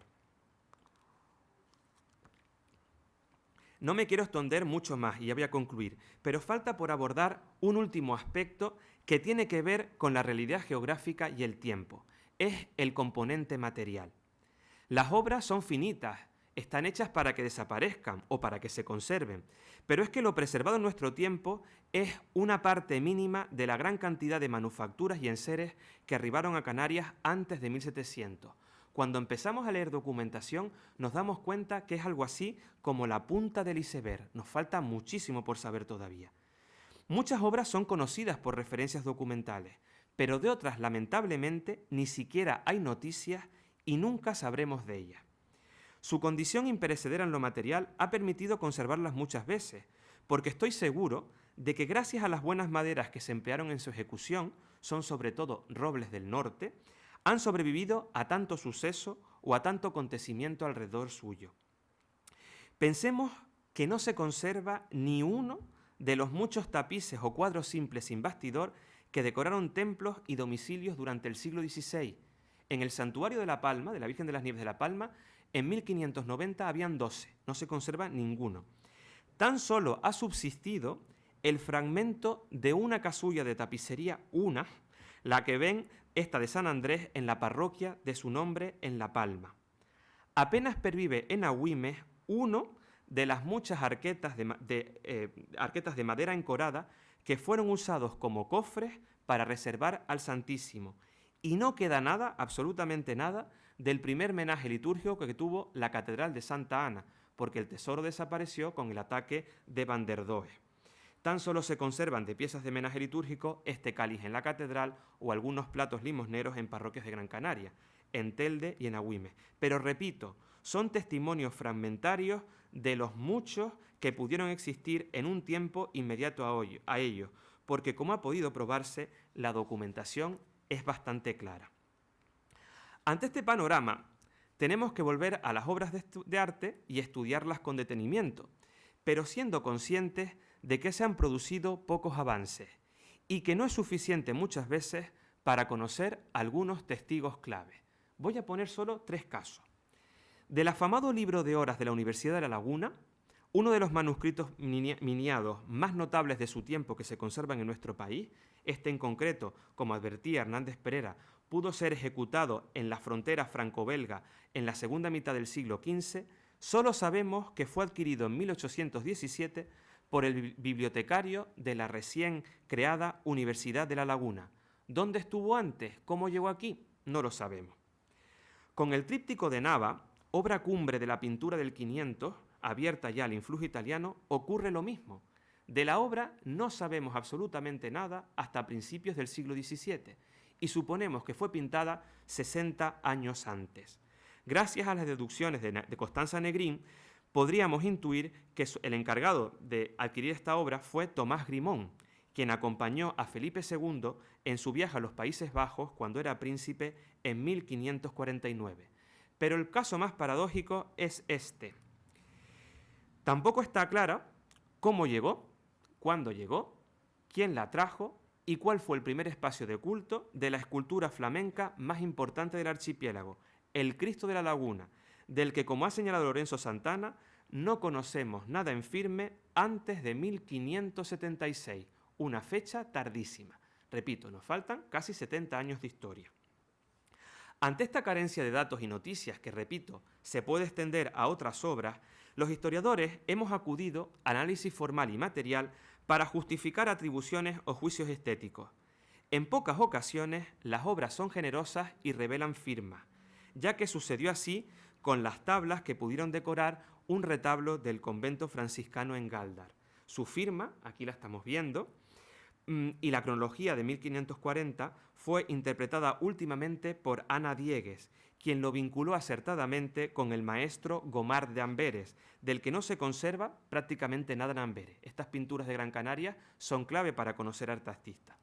No me quiero extender mucho más y ya voy a concluir, pero falta por abordar un último aspecto que tiene que ver con la realidad geográfica y el tiempo. Es el componente material. Las obras son finitas, están hechas para que desaparezcan o para que se conserven, pero es que lo preservado en nuestro tiempo es una parte mínima de la gran cantidad de manufacturas y enseres que arribaron a Canarias antes de 1700. Cuando empezamos a leer documentación nos damos cuenta que es algo así como la punta del iceberg. Nos falta muchísimo por saber todavía. Muchas obras son conocidas por referencias documentales, pero de otras, lamentablemente, ni siquiera hay noticias y nunca sabremos de ellas. Su condición imperecedera en lo material ha permitido conservarlas muchas veces, porque estoy seguro de que gracias a las buenas maderas que se emplearon en su ejecución, son sobre todo robles del norte, han sobrevivido a tanto suceso o a tanto acontecimiento alrededor suyo. Pensemos que no se conserva ni uno de los muchos tapices o cuadros simples sin bastidor que decoraron templos y domicilios durante el siglo XVI. En el Santuario de La Palma, de la Virgen de las Nieves de La Palma, en 1590 habían 12, no se conserva ninguno. Tan solo ha subsistido el fragmento de una casulla de tapicería, la que ven esta de San Andrés en la parroquia de su nombre en La Palma. Apenas pervive en Agüimes uno de las muchas arquetas de madera encorada que fueron usados como cofres para reservar al Santísimo. Y no queda nada, absolutamente nada, del primer menaje litúrgico que tuvo la Catedral de Santa Ana, porque el tesoro desapareció con el ataque de Van der Does. Tan solo se conservan de piezas de menaje litúrgico este cáliz en la catedral o algunos platos limosneros en parroquias de Gran Canaria. en Telde y en Agüimes. Pero repito, son testimonios fragmentarios de los muchos que pudieron existir en un tiempo inmediato a ellos, porque como ha podido probarse, la documentación es bastante clara. Ante este panorama, tenemos que volver a las obras de arte y estudiarlas con detenimiento, pero siendo conscientes de que se han producido pocos avances y que no es suficiente muchas veces para conocer algunos testigos clave. Voy a poner solo 3 casos. Del afamado libro de horas de la Universidad de La Laguna, uno de los manuscritos miniados más notables de su tiempo que se conservan en nuestro país, este en concreto, como advertía Hernández Pereira, pudo ser ejecutado en la frontera franco-belga en la segunda mitad del siglo XV, solo sabemos que fue adquirido en 1817 por el bibliotecario de la recién creada Universidad de La Laguna. ¿Dónde estuvo antes? ¿Cómo llegó aquí? No lo sabemos. Con el tríptico de Nava, obra cumbre de la pintura del 500, abierta ya al influjo italiano, ocurre lo mismo. De la obra no sabemos absolutamente nada hasta principios del siglo XVII y suponemos que fue pintada 60 años antes. Gracias a las deducciones de Costanza Negrín, podríamos intuir que el encargado de adquirir esta obra fue Tomás Grimón, quien acompañó a Felipe II en su viaje a los Países Bajos cuando era príncipe en 1549. Pero el caso más paradójico es este. Tampoco está clara cómo llegó, cuándo llegó, quién la trajo y cuál fue el primer espacio de culto de la escultura flamenca más importante del archipiélago, el Cristo de la Laguna, del que, como ha señalado Lorenzo Santana, no conocemos nada en firme antes de 1576, una fecha tardísima. Repito, nos faltan casi 70 años de historia. Ante esta carencia de datos y noticias que, repito, se puede extender a otras obras, los historiadores hemos acudido al análisis formal y material para justificar atribuciones o juicios estéticos. En pocas ocasiones, las obras son generosas y revelan firmas, ya que sucedió así con las tablas que pudieron decorar un retablo del convento franciscano en Gáldar. Su firma, aquí la estamos viendo, y la cronología de 1540 fue interpretada últimamente por Ana Diegues, quien lo vinculó acertadamente con el maestro Gomar de Amberes, del que no se conserva prácticamente nada en Amberes. Estas pinturas de Gran Canaria son clave para conocer arte artista.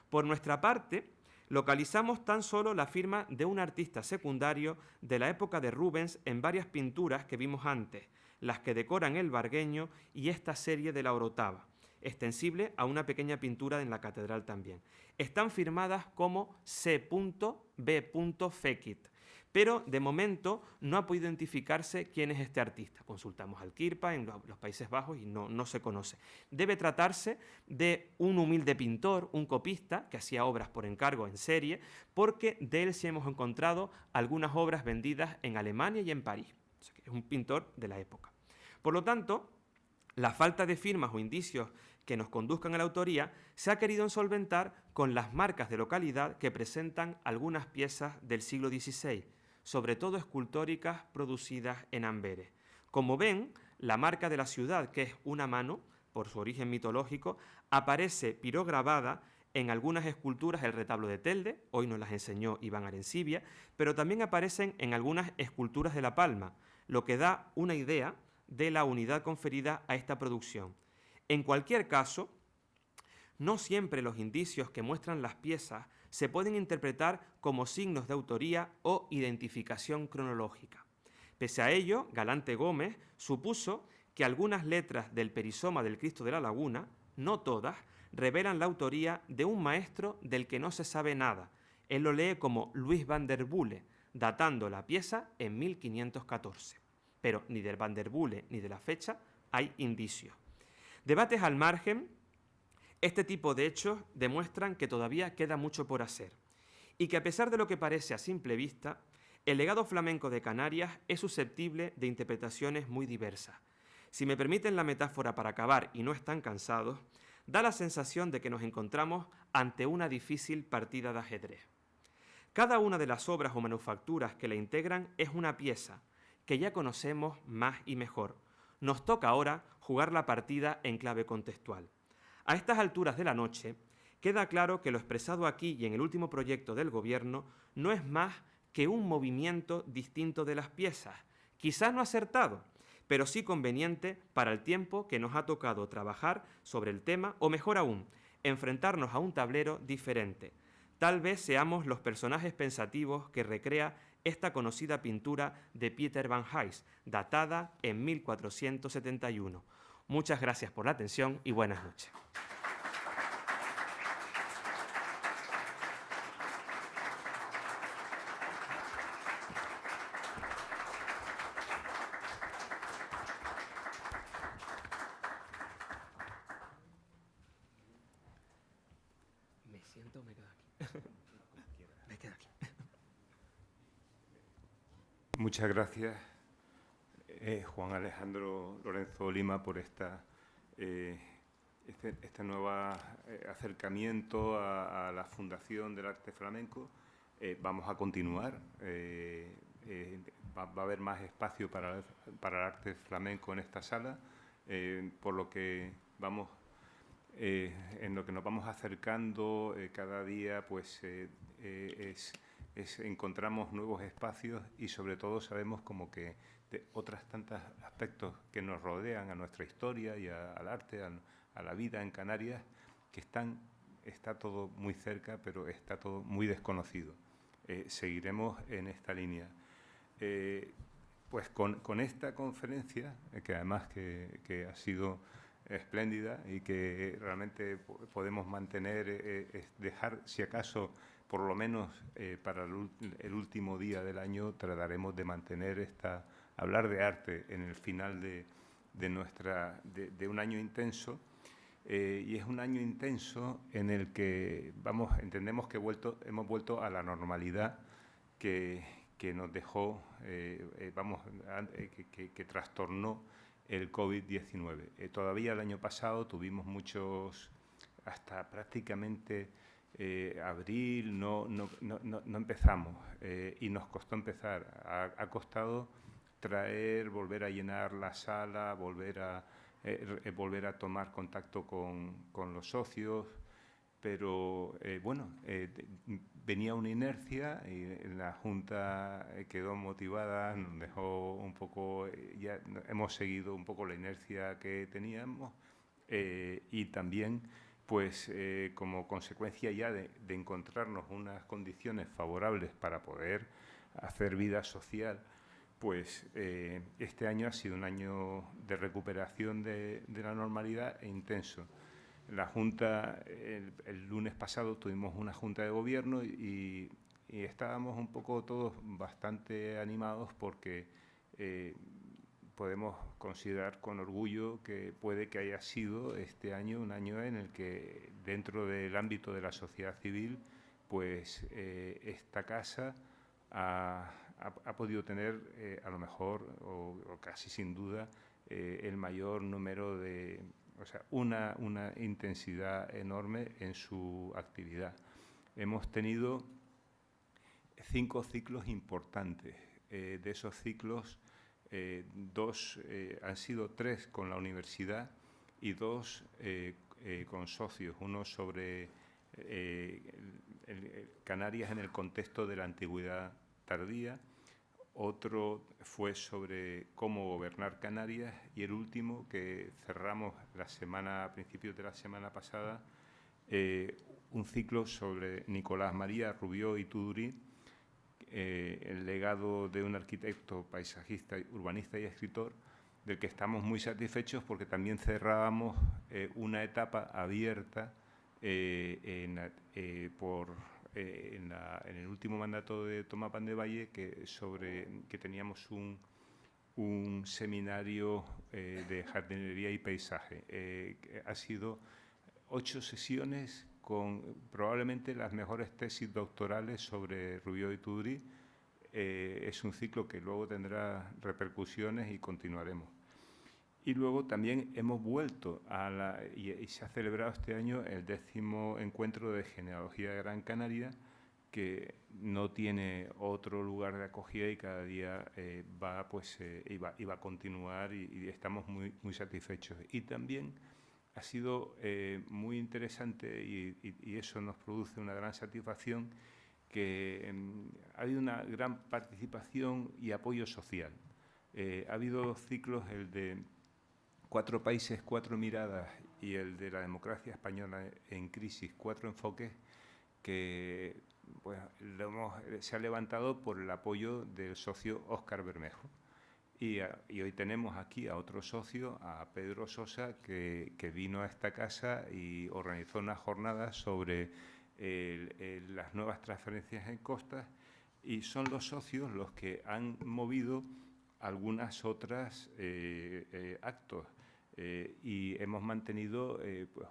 Por nuestra parte, localizamos tan solo la firma de un artista secundario de la época de Rubens en varias pinturas que vimos antes, las que decoran el Vargueño y esta serie de la Orotava, extensible a una pequeña pintura en la catedral también. Están firmadas como C.B. Fekit, pero de momento no ha podido identificarse quién es este artista. Consultamos al Kirpa en los Países Bajos y no se conoce. Debe tratarse de un humilde pintor, un copista, que hacía obras por encargo en serie, porque de él sí hemos encontrado algunas obras vendidas en Alemania y en París. O sea, que es un pintor de la época. Por lo tanto, la falta de firmas o indicios que nos conduzcan a la autoría se ha querido solventar con las marcas de localidad que presentan algunas piezas del siglo XVI, sobre todo escultóricas producidas en Amberes. Como ven, la marca de la ciudad, que es una mano, por su origen mitológico, aparece pirograbada en algunas esculturas del retablo de Telde, hoy nos las enseñó Iván Arencibia, pero también aparecen en algunas esculturas de La Palma, lo que da una idea de la unidad conferida a esta producción. En cualquier caso, no siempre los indicios que muestran las piezas se pueden interpretar como signos de autoría o identificación cronológica. Pese a ello, Galante Gómez supuso que algunas letras del perizoma del Cristo de la Laguna, no todas, revelan la autoría de un maestro del que no se sabe nada. Él lo lee como Luis van der Bule, datando la pieza en 1514. Pero ni del van der Bule ni de la fecha hay indicios. Debates al margen, este tipo de hechos demuestran que todavía queda mucho por hacer y que a pesar de lo que parece a simple vista, el legado flamenco de Canarias es susceptible de interpretaciones muy diversas. Si me permiten la metáfora para acabar y no están cansados, da la sensación de que nos encontramos ante una difícil partida de ajedrez. Cada una de las obras o manufacturas que la integran es una pieza que ya conocemos más y mejor. Nos toca ahora jugar la partida en clave contextual. A estas alturas de la noche, queda claro que lo expresado aquí y en el último proyecto del Gobierno no es más que un movimiento distinto de las piezas, quizás no acertado, pero sí conveniente para el tiempo que nos ha tocado trabajar sobre el tema, o mejor aún, enfrentarnos a un tablero diferente. Tal vez seamos los personajes pensativos que recrea esta conocida pintura de Peter van Hise, datada en 1471. Muchas gracias por la atención y buenas noches. Me siento, me quedo aquí. Me quedo aquí. Muchas gracias, Juan Alejandro Lorenzo Lima, por este nuevo acercamiento a la Fundación del Arte Flamenco. Vamos a continuar. Va a haber más espacio para el arte flamenco en esta sala, por lo que vamos... en lo que nos vamos acercando cada día, pues encontramos nuevos espacios y sobre todo sabemos como que de otros tantos aspectos que nos rodean a nuestra historia y al arte, a la vida en Canarias, que está todo muy cerca, pero está todo muy desconocido. Seguiremos en esta línea. Pues con esta conferencia, que además que ha sido espléndida y que realmente podemos mantener, dejar, si acaso, por lo menos para el último día del año, trataremos de mantener hablar de arte en el final de un año intenso. Y es un año intenso en el que entendemos que hemos vuelto a la normalidad que nos dejó, que trastornó el COVID-19. Todavía el año pasado tuvimos hasta prácticamente abril, no empezamos y nos costó empezar. Ha costado volver a llenar la sala, volver a tomar contacto con los socios, pero venía una inercia y la Junta quedó motivada, nos dejó un poco, ya hemos seguido un poco la inercia que teníamos y también pues como consecuencia ya de encontrarnos unas condiciones favorables para poder hacer vida social, pues este año ha sido un año de recuperación de la normalidad e intenso. La Junta, el lunes pasado tuvimos una Junta de Gobierno y estábamos un poco todos bastante animados porque podemos considerar con orgullo que puede que haya sido este año un año en el que dentro del ámbito de la sociedad civil, pues esta casa ha podido tener a lo mejor o casi sin duda el mayor número una intensidad enorme en su actividad. Hemos tenido 5 ciclos importantes. De esos ciclos, 2 han sido 3 con la universidad y 2 con socios. Uno sobre Canarias en el contexto de la antigüedad tardía, otro fue sobre cómo gobernar Canarias y el último, que cerramos a principios de la semana pasada, un ciclo sobre Nicolás María Rubió y Tudurí, el legado de un arquitecto, paisajista, urbanista y escritor, del que estamos muy satisfechos porque también cerrábamos una etapa abierta en el último mandato de Tomás Pandevalle, que teníamos un seminario de jardinería y paisaje. Ha sido 8 sesiones con probablemente las mejores tesis doctorales sobre Rubió y Tudurí. Es un ciclo que luego tendrá repercusiones y continuaremos. Y luego también hemos vuelto y se ha celebrado este año el 10º encuentro de genealogía de Gran Canaria, que no tiene otro lugar de acogida y cada día va a continuar y estamos muy, muy satisfechos. Y también ha sido muy interesante y eso nos produce una gran satisfacción, que ha habido una gran participación y apoyo social. Ha habido 2 ciclos, el de 4 países, 4 miradas, y el de la democracia española en crisis, 4 enfoques, que pues, se ha levantado por el apoyo del socio Óscar Bermejo. Y hoy tenemos aquí a otro socio, a Pedro Sosa, que vino a esta casa y organizó unas jornadas sobre las nuevas transferencias en costas, y son los socios los que han movido algunas otras actos. Y hemos mantenido pues,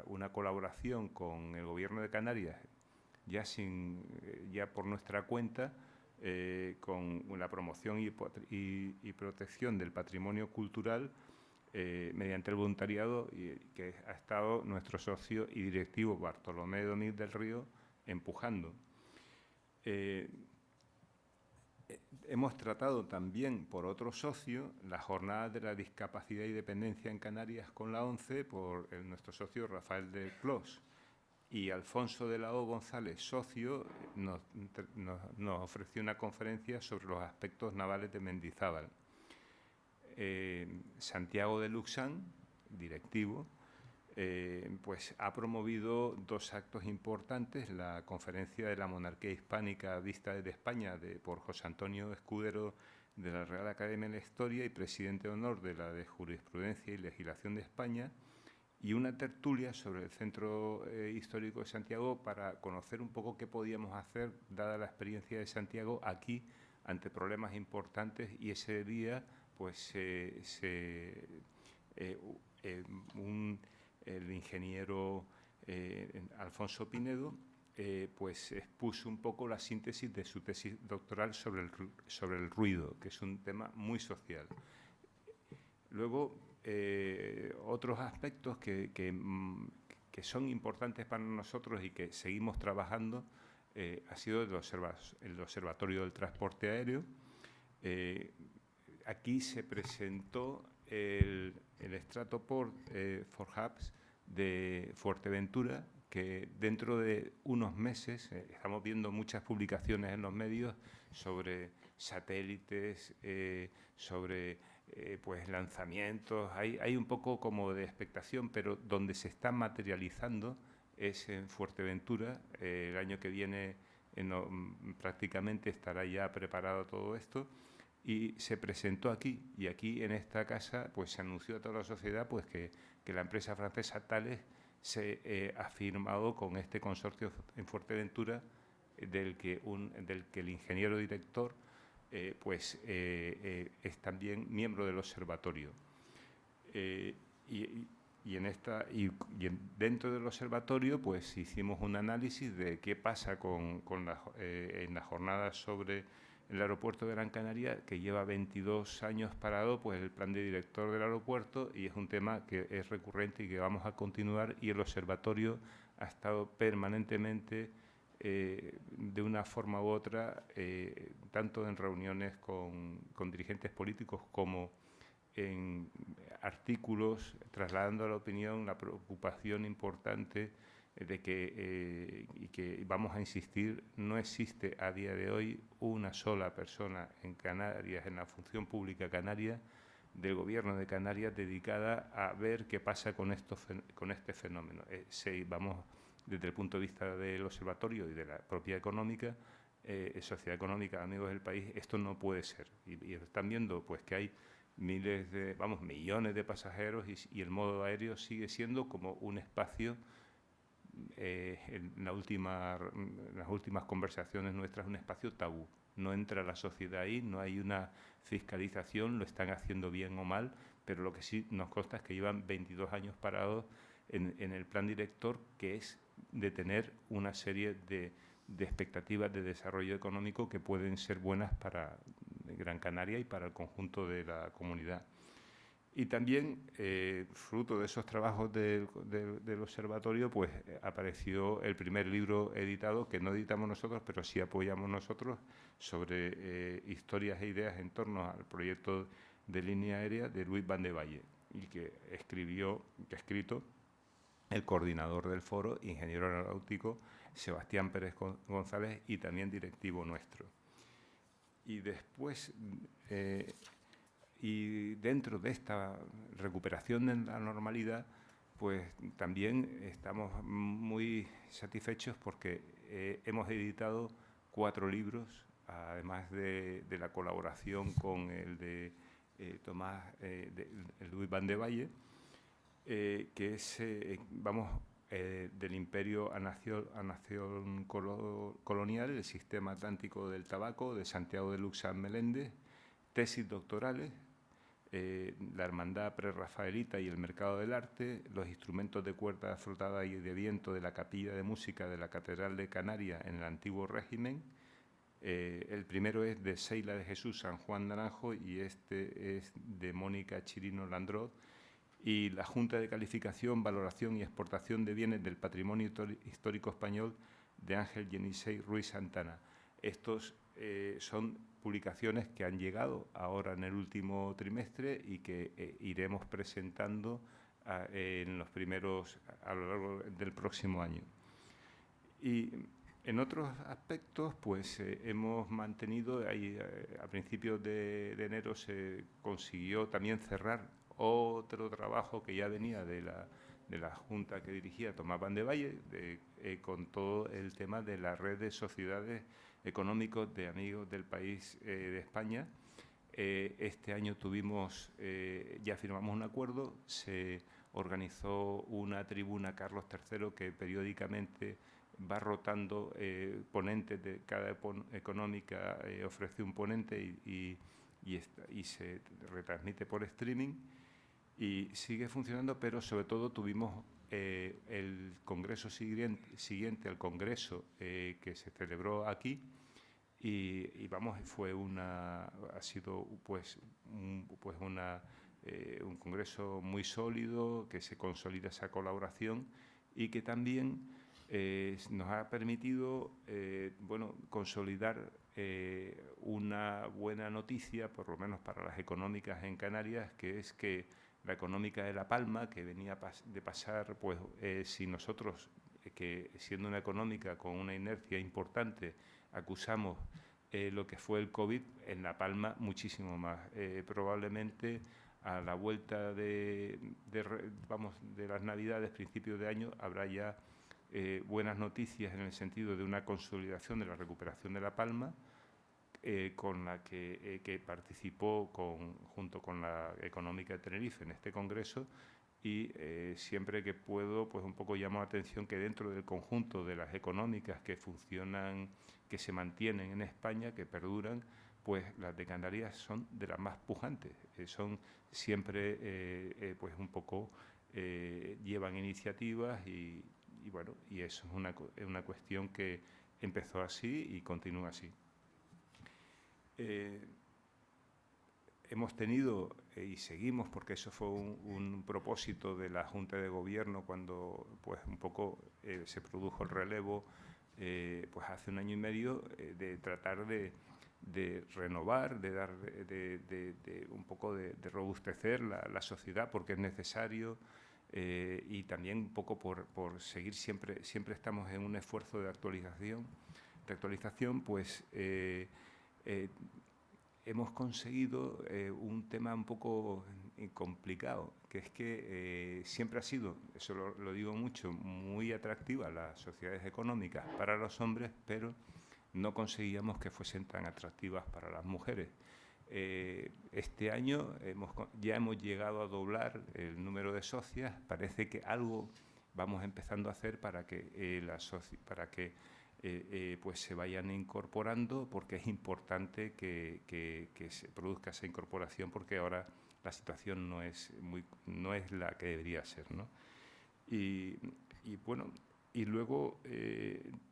una colaboración con el Gobierno de Canarias, ya por nuestra cuenta, con la promoción y protección del patrimonio cultural mediante el voluntariado, que ha estado nuestro socio y directivo Bartolomé Domínguez del Río empujando. Hemos tratado también por otro socio las jornadas de la discapacidad y dependencia en Canarias con la ONCE por nuestro socio Rafael de Clos. Y Alfonso de la O. González, socio, nos ofreció una conferencia sobre los aspectos navales de Mendizábal. Santiago de Luxán, directivo, pues ha promovido 2 actos importantes: la conferencia de la monarquía hispánica vista desde España por José Antonio Escudero de la Real Academia de la Historia y presidente de honor de la de Jurisprudencia y Legislación de España, y una tertulia sobre el Centro Histórico de Santiago para conocer un poco qué podíamos hacer, dada la experiencia de Santiago aquí, ante problemas importantes. Y ese día, pues, el ingeniero Alfonso Pinedo pues expuso un poco la síntesis de su tesis doctoral sobre el ruido, que es un tema muy social. Luego, otros aspectos que son importantes para nosotros y que seguimos trabajando ha sido el Observatorio del Transporte Aéreo. Aquí se presentó el Stratoport for Hubs de Fuerteventura, que dentro de unos meses, estamos viendo muchas publicaciones en los medios sobre satélites, sobre pues lanzamientos. Hay un poco como de expectación, pero donde se está materializando es en Fuerteventura. El año que viene prácticamente estará ya preparado todo esto, y se presentó aquí, y aquí en esta casa pues se anunció a toda la sociedad pues que la empresa francesa Thales se ha firmado con este consorcio en Fuerteventura, del que el ingeniero director pues es también miembro del observatorio. Dentro del observatorio pues hicimos un análisis de qué pasa en las jornadas sobre el aeropuerto de Gran Canaria, que lleva 22 años parado, pues el plan de director del aeropuerto, y es un tema que es recurrente y que vamos a continuar, y el observatorio ha estado permanentemente de una forma u otra, tanto en reuniones con dirigentes políticos como en artículos, trasladando a la opinión la preocupación importante de que vamos a insistir, no existe a día de hoy una sola persona en Canarias, en la función pública canaria, del Gobierno de Canarias, dedicada a ver qué pasa con este fenómeno. Vamos, desde el punto de vista del observatorio y de la propia económica, sociedad económica, amigos del país, esto no puede ser. Y están viendo pues que hay millones de pasajeros, y el modo aéreo sigue siendo como un espacio. En las últimas conversaciones nuestras, un espacio tabú. No entra la sociedad ahí, no hay una fiscalización, lo están haciendo bien o mal, pero lo que sí nos consta es que llevan 22 años parados en el plan director, que es de tener una serie de expectativas de desarrollo económico que pueden ser buenas para Gran Canaria y para el conjunto de la comunidad. Y también, fruto de esos trabajos del observatorio, pues apareció el primer libro editado, que no editamos nosotros, pero sí apoyamos nosotros, sobre historias e ideas en torno al proyecto de línea aérea de Luis Van de Valle, y que ha escrito el coordinador del foro, ingeniero aeronáutico Sebastián Pérez González y también directivo nuestro. Y después, y dentro de esta recuperación de la normalidad, pues también estamos muy satisfechos porque hemos editado 4 libros, además de la colaboración con el de Tomás Luis Van de Valle, que es, del imperio a nación colonial, el sistema atlántico del tabaco, de Santiago de Luxán Meléndez, tesis doctorales, la hermandad prerrafaelita y el mercado del arte, los instrumentos de cuerda frotada y de viento de la capilla de música de la Catedral de Canarias en el antiguo régimen. El primero es de Seila de Jesús San Juan Naranjo y este es de Mónica Chirino Landrot, y la Junta de Calificación, Valoración y Exportación de Bienes del Patrimonio Histórico Español de Ángel Yenisei Ruiz Santana. Estos son publicaciones que han llegado ahora en el último trimestre y que iremos presentando en los primeros a lo largo del próximo año. Y en otros aspectos, pues hemos mantenido, a principios de enero se consiguió también cerrar otro trabajo que ya venía de la Junta que dirigía Tomás Van de Valle, con todo el tema de la red de sociedades económicos de amigos del país de España. Este año ya firmamos un acuerdo, se organizó una tribuna Carlos III que periódicamente va rotando ponentes de cada económica, ofrece un ponente y se retransmite por streaming y sigue funcionando, pero sobre todo tuvimos el congreso siguiente al congreso que se celebró aquí y ha sido un congreso muy sólido, que se consolida esa colaboración y que también nos ha permitido consolidar una buena noticia, por lo menos para las económicas en Canarias, que es que la económica de La Palma, que venía de pasar, si nosotros, que siendo una económica con una inercia importante, acusamos lo que fue el COVID, en La Palma muchísimo más. Probablemente a la vuelta de las Navidades, principios de año, habrá ya buenas noticias en el sentido de una consolidación de la recuperación de La Palma, con la que participó junto con la Económica de Tenerife en este congreso, y siempre que puedo, pues un poco llamo la atención que dentro del conjunto de las económicas que funcionan, que se mantienen en España, que perduran, pues las de Canarias son de las más pujantes, son siempre pues un poco llevan iniciativas y eso es una cuestión que empezó así y continúa así. Hemos tenido y seguimos, porque eso fue un propósito de la Junta de Gobierno cuando pues un poco se produjo el relevo pues hace 1 año y medio, de tratar de renovar, de dar un poco de robustecer la sociedad, porque es necesario, y también un poco por seguir siempre estamos en un esfuerzo de actualización, pues hemos conseguido un tema un poco complicado, que es que siempre ha sido, eso lo digo mucho, muy atractiva las sociedades económicas para los hombres, pero no conseguíamos que fuesen tan atractivas para las mujeres. Este año ya hemos llegado a doblar el número de socias. Parece que algo vamos empezando a hacer para que pues se vayan incorporando, porque es importante que se produzca esa incorporación, porque ahora la situación no es la que debería ser, ¿no? Y luego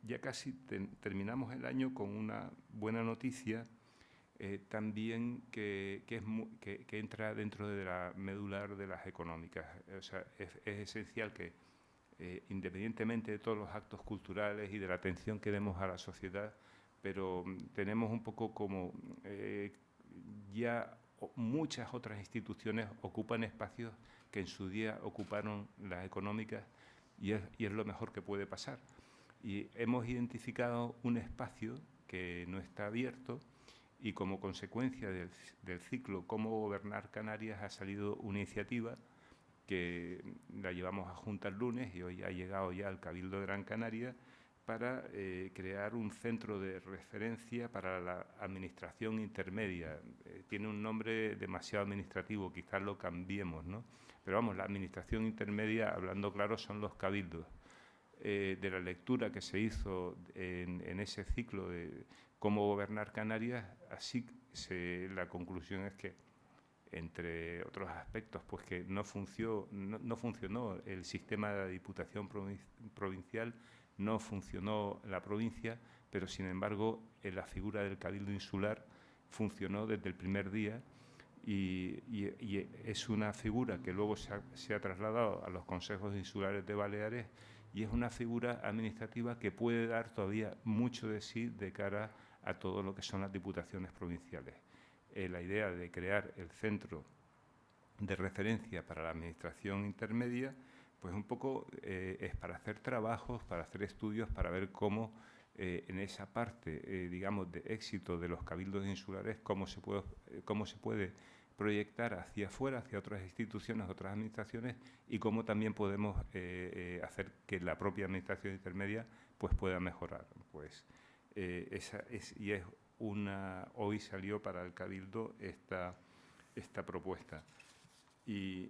ya casi terminamos el año con una buena noticia, también que entra dentro de la medular de las económicas. O sea, es esencial que independientemente de todos los actos culturales y de la atención que demos a la sociedad, pero tenemos un poco como ya muchas otras instituciones ocupan espacios que en su día ocuparon las económicas, y es lo mejor que puede pasar. Y hemos identificado un espacio que no está abierto y como consecuencia del ciclo Cómo gobernar Canarias ha salido una iniciativa que la llevamos a Junta el lunes y hoy ha llegado ya al Cabildo de Gran Canaria para crear un centro de referencia para la administración intermedia. Tiene un nombre demasiado administrativo, quizás lo cambiemos, ¿no? Pero vamos, la administración intermedia, hablando claro, son los cabildos. De la lectura que se hizo en ese ciclo de Cómo gobernar Canarias, la conclusión es que, entre otros aspectos, pues que no funcionó el sistema de la Diputación provincial, no funcionó la provincia, pero sin embargo la figura del Cabildo Insular funcionó desde el primer día y es una figura que luego se ha trasladado a los consejos insulares de Baleares y es una figura administrativa que puede dar todavía mucho de sí de cara a todo lo que son las diputaciones provinciales. La idea de crear el centro de referencia para la administración intermedia, pues un poco es para hacer trabajos, para hacer estudios, para ver cómo en esa parte, digamos, de éxito de los cabildos insulares, cómo se puede proyectar hacia afuera, hacia otras instituciones, otras administraciones, y cómo también podemos hacer que la propia administración intermedia pues pueda mejorar. Pues hoy salió para el Cabildo esta propuesta. Y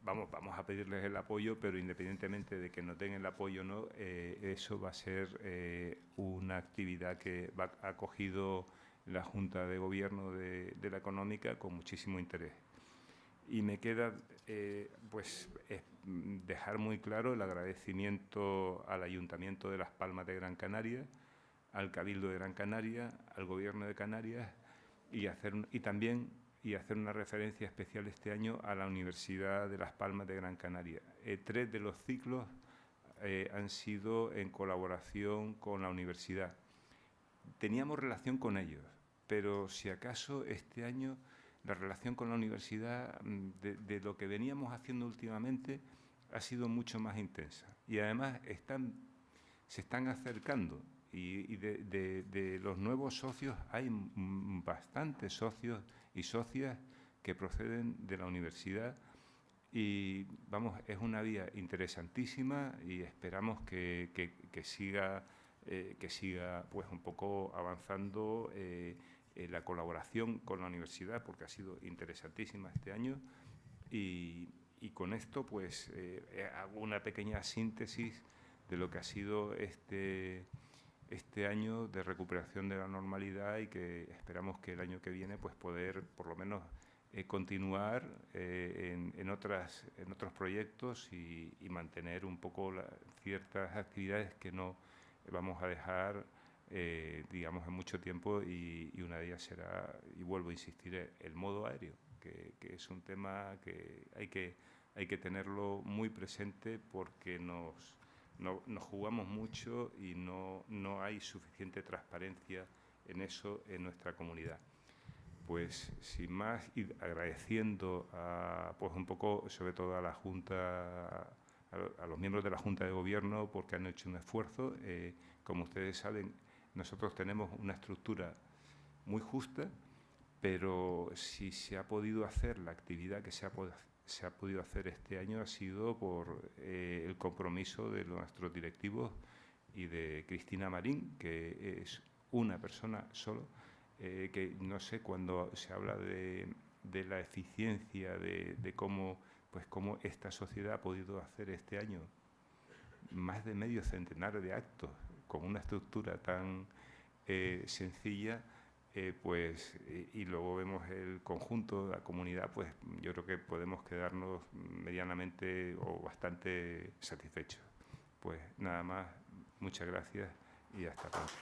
vamos a pedirles el apoyo, pero independientemente de que nos den el apoyo o no, eso va a ser una actividad que ha acogido la Junta de Gobierno de la Económica con muchísimo interés. Y me queda dejar muy claro el agradecimiento al Ayuntamiento de Las Palmas de Gran Canaria, al Cabildo de Gran Canaria, al Gobierno de Canarias y hacer una referencia especial este año a la Universidad de Las Palmas de Gran Canaria. 3 de los ciclos han sido en colaboración con la universidad. Teníamos relación con ellos, pero si acaso este año la relación con la universidad de lo que veníamos haciendo últimamente ha sido mucho más intensa. Y además se están acercando. Y de los nuevos socios hay bastantes socios y socias que proceden de la universidad y vamos, es una vía interesantísima y esperamos que siga pues un poco avanzando la colaboración con la universidad, porque ha sido interesantísima este año y con esto pues hago una pequeña síntesis de lo que ha sido este año de recuperación de la normalidad y que esperamos que el año que viene pues poder por lo menos continuar en otros proyectos y mantener un poco ciertas actividades que no vamos a dejar digamos en mucho tiempo y una de ellas será, y vuelvo a insistir, el modo aéreo, que es un tema que hay que tenerlo muy presente porque nos jugamos mucho y no hay suficiente transparencia en eso en nuestra comunidad. Pues sin más, ir agradeciendo pues un poco, sobre todo a la Junta, a los miembros de la Junta de Gobierno, porque han hecho un esfuerzo. Como ustedes saben, nosotros tenemos una estructura muy justa, pero si se ha podido hacer la actividad que se ha podido hacer este año ha sido por el compromiso de nuestros directivos y de Cristina Marín, que es una persona solo, que no sé, cuando se habla de la eficiencia, de cómo esta sociedad ha podido hacer este año más de medio centenar de actos con una estructura tan sencilla, y luego vemos el conjunto de la comunidad, pues yo creo que podemos quedarnos medianamente o bastante satisfechos. Pues nada más, muchas gracias y hasta pronto.